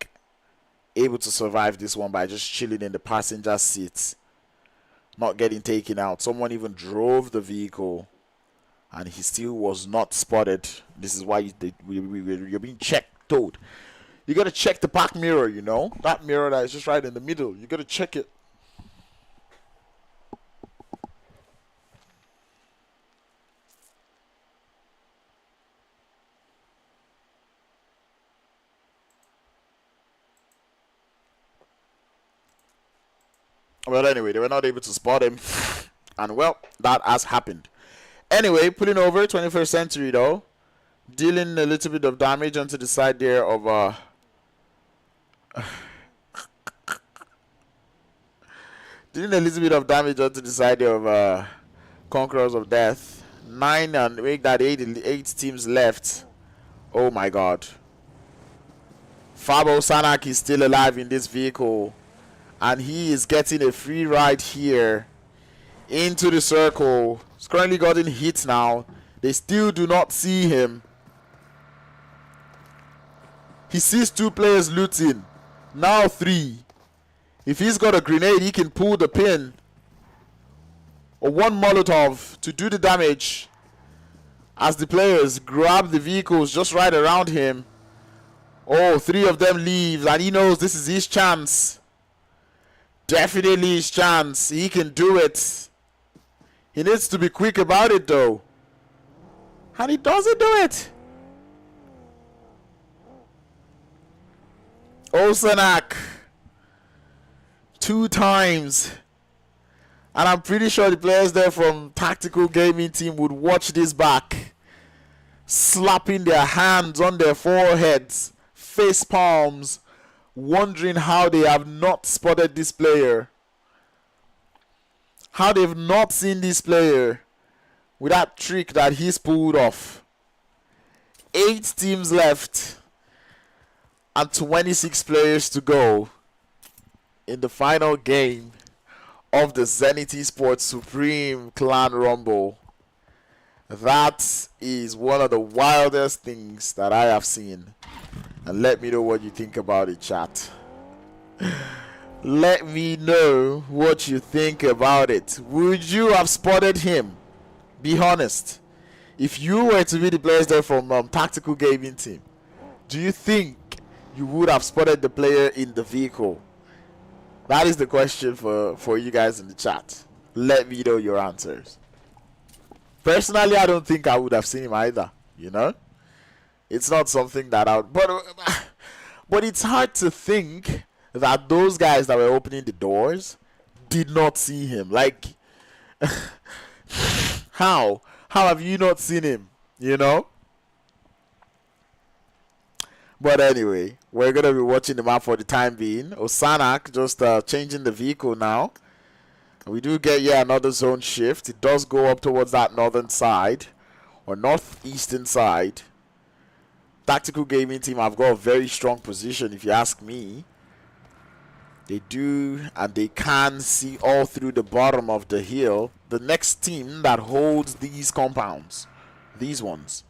Speaker 1: able to survive this one by just chilling in the passenger seat, not getting taken out. Someone even drove the vehicle, and he still was not spotted. This is why you're being told. You got to check the back mirror, you know, that mirror that is just right in the middle. You got to check it. Well, anyway, they were not able to spot him. And, well, that has happened. Anyway, pulling over, 21st century, though. Dealing a little bit of damage onto the side there of... dealing a little bit of damage onto the side there of Conquerors of Death. 9 and make that 8 teams left. Oh, my God. Fabo Sanhok is still alive in this vehicle. And he is getting a free ride here into the circle. He's currently gotten hit now. They still do not see him. He sees 2 players looting. Now 3. If he's got a grenade, he can pull the pin. Or 1 Molotov to do the damage. As the players grab the vehicles just right around him. Oh, 3 of them leave. And he knows this is his chance. Definitely his chance. He can do it. He needs to be quick about it, though. And he doesn't do it. Sanhok. 2 times. And I'm pretty sure the players there from Tactical Gaming Team would watch this back. Slapping their hands on their foreheads. Face palms. Wondering how they have not spotted this player. How they've not seen this player with that trick that he's pulled off. 8 teams left and 26 players to go in the final game of the Zenith Esports Supreme Clan Rumble. That is one of the wildest things that I have seen. And let me know what you think about it, chat. Let me know what you think about it. Would you have spotted him? Be honest. If you were to be the players there from Tactical Gaming Team, do you think you would have spotted the player in the vehicle? That is the question for you guys in the chat. Let me know your answers. Personally, I don't think I would have seen him either, you know? It's not something that I would, but it's hard to think that those guys that were opening the doors did not see him. Like, how have you not seen him, you know? But anyway, we're going to be watching the map for the time being. Sanhok just changing the vehicle now. We do get another zone shift. It does go up towards that northern side or northeastern side. Tactical Gaming Team have got a very strong position, if you ask me. They do, and they can see all through the bottom of the hill. The next team that holds these compounds, these ones,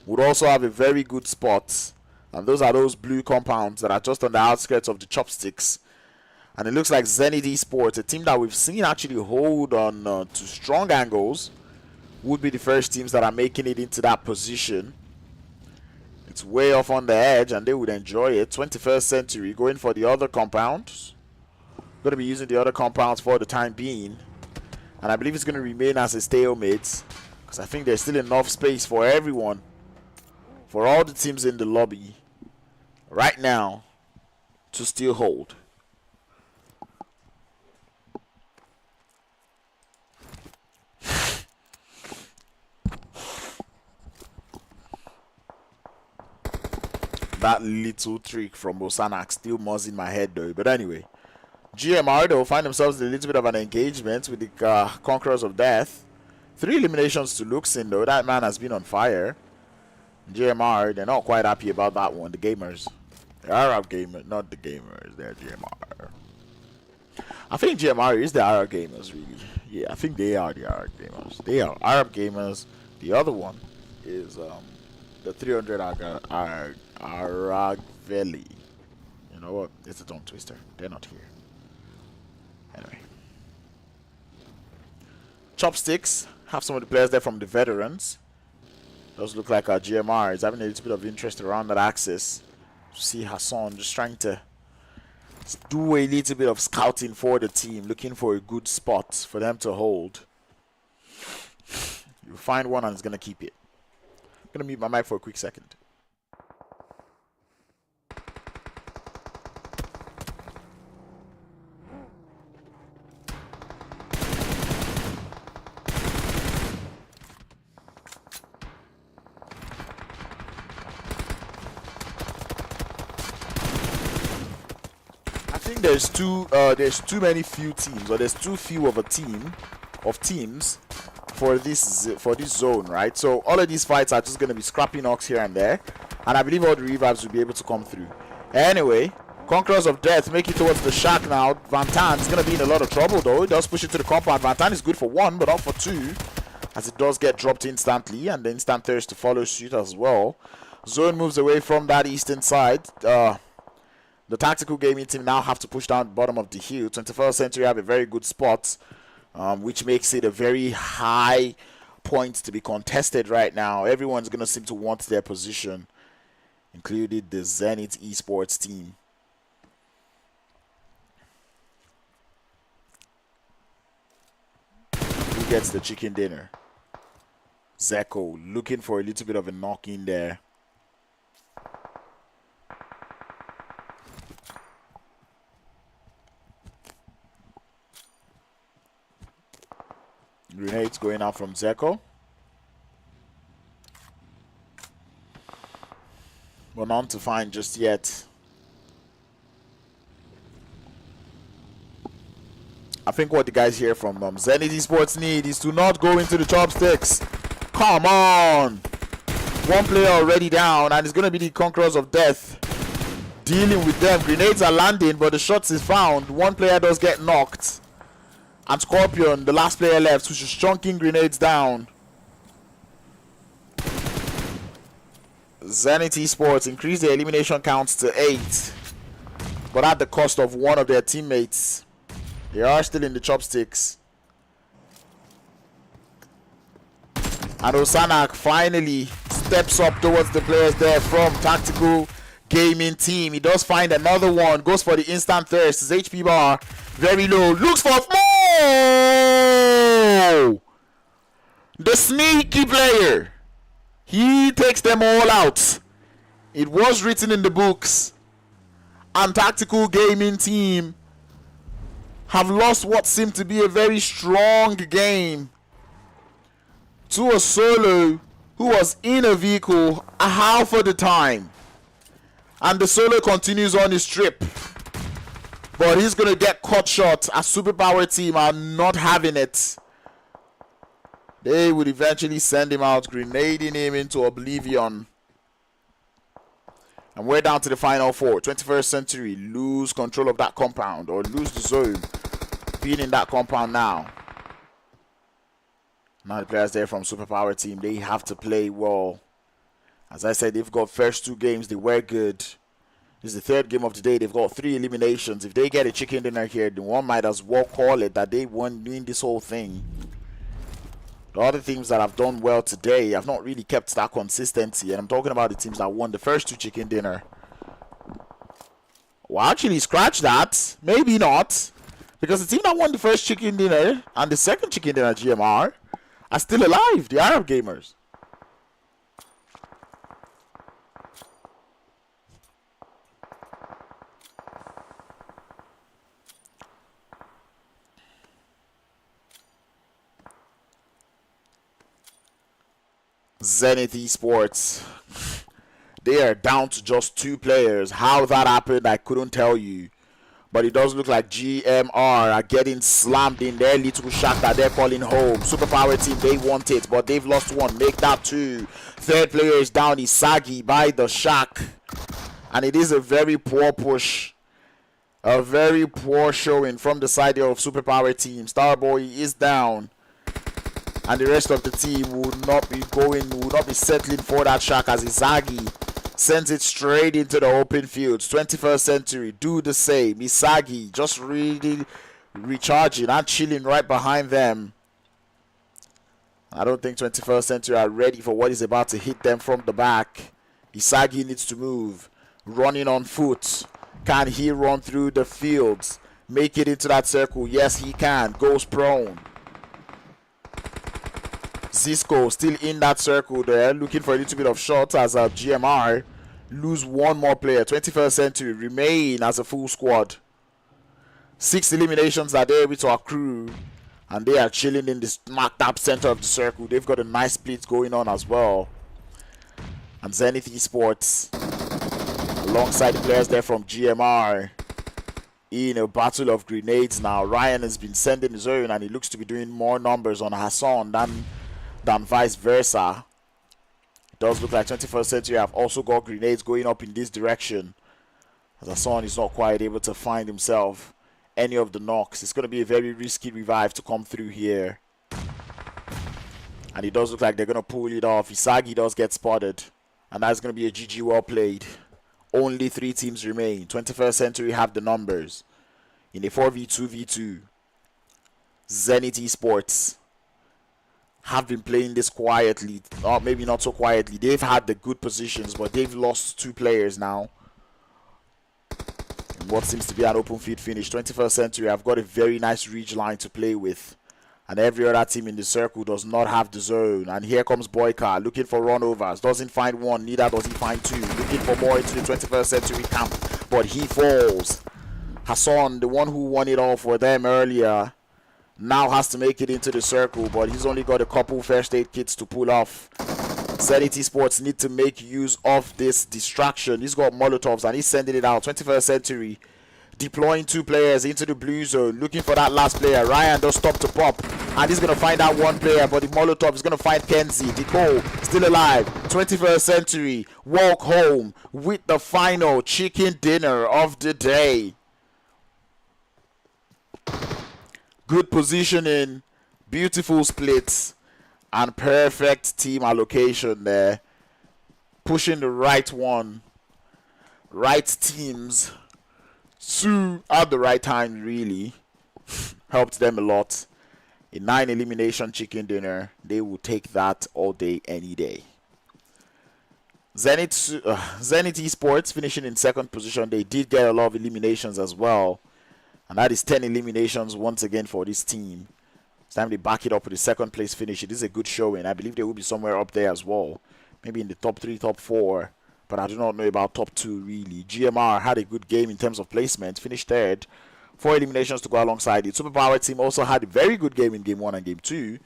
Speaker 1: would also have a very good spot. And those are those blue compounds that are just on the outskirts of the chopsticks. And it looks like Zenith Esports, a team that we've seen actually hold on to strong angles, would be the first teams that are making it into that position. It's way off on the edge, and they would enjoy it. 21st Century going for the other compounds. Going to be using the other compounds for the time being. And I believe it's going to remain as a stalemate, because I think there's still enough space for everyone, for all the teams in the lobby right now, to still hold. That little trick from Sanhok still muzz in my head though. But anyway, GMR they'll find themselves in a little bit of an engagement with the Conquerors of Death. 3 eliminations to Luxin though. That man has been on fire. GMR, they're not quite happy about that one. The gamers. The Arab gamers, not the gamers. They're GMR. I think GMR is the Arab gamers really. Yeah, I think they are the Arab gamers. They are Arab gamers. The other one is the 300 ARAGVELI. You know what? It's a tongue twister. They're not here. Anyway. Chopsticks. Have some of the players there from the veterans. Does look like our GMR is having a little bit of interest around that axis. See Hassan just trying to do a little bit of scouting for the team, looking for a good spot for them to hold. You'll find one and it's going to keep it. I'm going to mute my mic for a quick second. There's too many few teams, or there's too few of a team of teams for this zone, right? So all of these fights are just going to be scrappy knocks here and there, and I believe all the revives will be able to come through. Anyway, Conquerors of Death make it towards the shack now. Van Tan is going to be in a lot of trouble though. He does push it to the compound. Van Tan is good for 1 but not for 2, as it does get dropped instantly, and the instant thirst to follow suit as well. Zone moves away from that eastern side. The tactical gaming team now have to push down the bottom of the hill. 21st Century have a very good spot, which makes it a very high point to be contested right now. Everyone's going to seem to want their position, including the Zenith Esports team. Who gets the chicken dinner? Zeko looking for a little bit of a knock in there. Grenades going out from Zeko. But none to find just yet. I think what the guys here from Zenith Esports need is to not go into the chopsticks. Come on! 1 player already down, and it's going to be the Conquerors of Death dealing with them. Grenades are landing, but the shots is found. 1 player does get knocked. And Scorpion, the last player left, who's just chunking grenades down. Zenith Esports increased their elimination counts to 8, but at the cost of 1 of their teammates. They are still in the chopsticks. And Sanhok finally steps up towards the players there from Tactical Gaming Team. He does find another one, goes for the instant thirst. His HP bar very low, looks for more. The sneaky player, he takes them all out. It was written in the books, and Tactical Gaming Team have lost what seemed to be a very strong game to a solo who was in a vehicle a half of the time, and the solo continues on his trip. But he's going to get caught short as Superpower Team are not having it. They would eventually send him out, grenading him into oblivion. And we're down to the final 4. 21st Century lose control of that compound, or lose the zone. Being in that compound now. Now the players there from Superpower Team, they have to play well. As I said, they've got first 2 games, they were good. This is the 3rd game of the day. They've got 3 eliminations. If they get a chicken dinner here, then one might as well call it that they won doing this whole thing. The other teams that have done well today have not really kept that consistency, and I'm talking about the teams that won the first 2 chicken dinner. Well, actually, scratch that. Maybe not. Because the team that won the first chicken dinner and the second chicken dinner, GMR, are still alive. The Arab Gamers. Zenith Esports. They are down to just 2 players. How that happened, I couldn't tell you. But it does look like GMR are getting slammed in their little shack that they're calling home. Superpower team, they want it, but they've lost 1. Make that 2. Third player is down. Isagi by the shack. And it is a very poor push. A very poor showing from the side of Superpower team. Starboy is down. And the rest of the team would not be settling for that shack as Isagi sends it straight into the open fields. 21st Century do the same. Isagi just really recharging and chilling right behind them. I don't think 21st Century are ready for what is about to hit them from the back. Isagi needs to move. Running on foot. Can he run through the fields? Make it into that circle? Yes, he can. Goes prone. Zisco still in that circle there, looking for a little bit of shots as a GMR lose 1 more player. 21st Century remain as a full squad. 6 eliminations that they're able to accrue, and they are chilling in the smack dab center of the circle. They've got a nice split going on as well. And Zenith Esports, alongside the players there from GMR, in a battle of grenades now. Ryan has been sending his own, and he looks to be doing more numbers on Hassan than vice versa. It does look like 21st Century have also got grenades going up in this direction, as Hassan is not quite able to find himself any of the knocks. It's going to be a very risky revive to come through here, and it does look like they're going to pull it off. Isagi does get spotted, and that's going to be a GG well played. Only 3 teams remain. 21st Century have the numbers in a 4v2v2. Zenith Esports have been playing this quietly, or maybe not so quietly. They've had the good positions, but they've lost 2 players now in what seems to be an open field finish. 21st Century have got a very nice ridge line to play with, and every other team in the circle does not have the zone. And here comes Boyka looking for runovers. Doesn't find 1, neither does he find 2. Looking for more into the 21st Century camp, but he falls. Hassan, the one who won it all for them earlier, now has to make it into the circle, but he's only got a couple first aid kits to pull off. Zenith Esports need to make use of this distraction. He's got Molotovs and he's sending it out. 21st Century deploying 2 players into the blue zone, looking for that last player. Ryan does stop to pop, and he's going to find that 1 player, but the Molotov is going to find Kenzie. Decole still alive. 21st Century walk home with the final chicken dinner of the day. Good positioning, beautiful splits, and perfect team allocation there. Pushing the right one, right teams at the right time really helped them a lot. A 9 elimination chicken dinner, they will take that all day, any day. Zenith Esports finishing in 2nd position. They did get a lot of eliminations as well, and that is 10 eliminations once again for this team. It's time they back it up with a 2nd place finish. It is a good showing. I believe they will be somewhere up there as well, maybe in the top 3, top 4, but I do not know about top 2 really. GMR had a good game in terms of placement, finished 3rd. 4 eliminations to go alongside it. Superpower team also had a very good game in game 1 and game 2.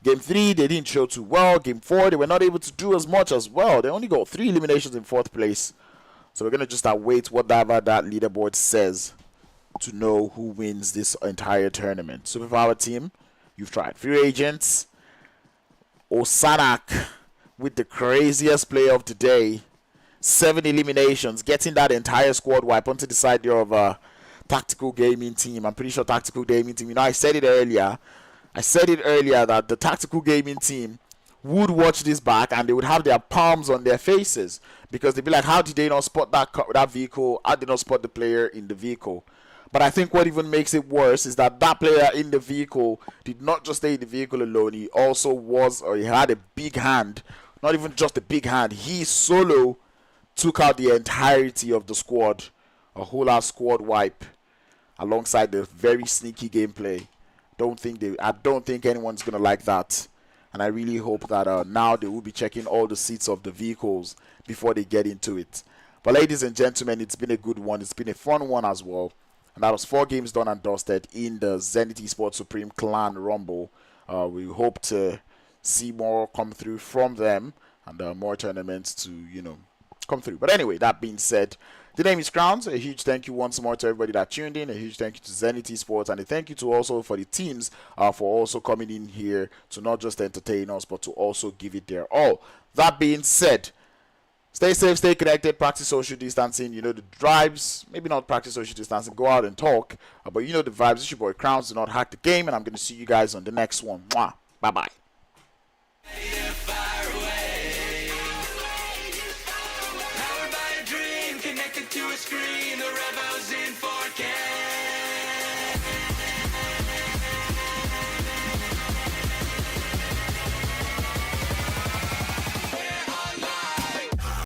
Speaker 1: Game 3, they didn't show too well. Game 4, they were not able to do as much as well. They only got 3 eliminations in 4th place. So we're going to just await whatever that leaderboard says to know who wins this entire tournament. Superpower team, you've tried. Free agents, Osanak with the craziest play of the day. 7 eliminations, getting that entire squad wipe onto the side of Tactical Gaming Team. I'm pretty sure Tactical Gaming Team, you know, I said it earlier that the Tactical Gaming Team would watch this back and they would have their palms on their faces, because they'd be like, how did they not spot that vehicle? How did they not spot the player in the vehicle? But I think what even makes it worse is that that player in the vehicle did not just stay in the vehicle alone. He also was, or he had a big hand. Not even just a big hand. He solo took out the entirety of the squad. A whole ass squad wipe. Alongside the very sneaky gameplay. I don't think anyone's going to like that. And I really hope that now they will be checking all the seats of the vehicles before they get into it. But ladies and gentlemen, it's been a good one. It's been a fun one as well. And that was 4 games done and dusted in the Zenith Esports Supreme Clan Rumble. We hope to see more come through from them and more tournaments to, come through. But anyway, that being said, the name is Crowns. A huge thank you once more to everybody that tuned in. A huge thank you to Zenith Esports, and a thank you to also for the teams for also coming in here to not just entertain us, but to also give it their all. That being said, stay safe, stay connected, practice social distancing. You know the vibes. Maybe not practice social distancing, go out and talk. But you know the vibes. It's your boy Crowns. Do not hack the game, and I'm going to see you guys on the next one. Mwah. Bye-bye.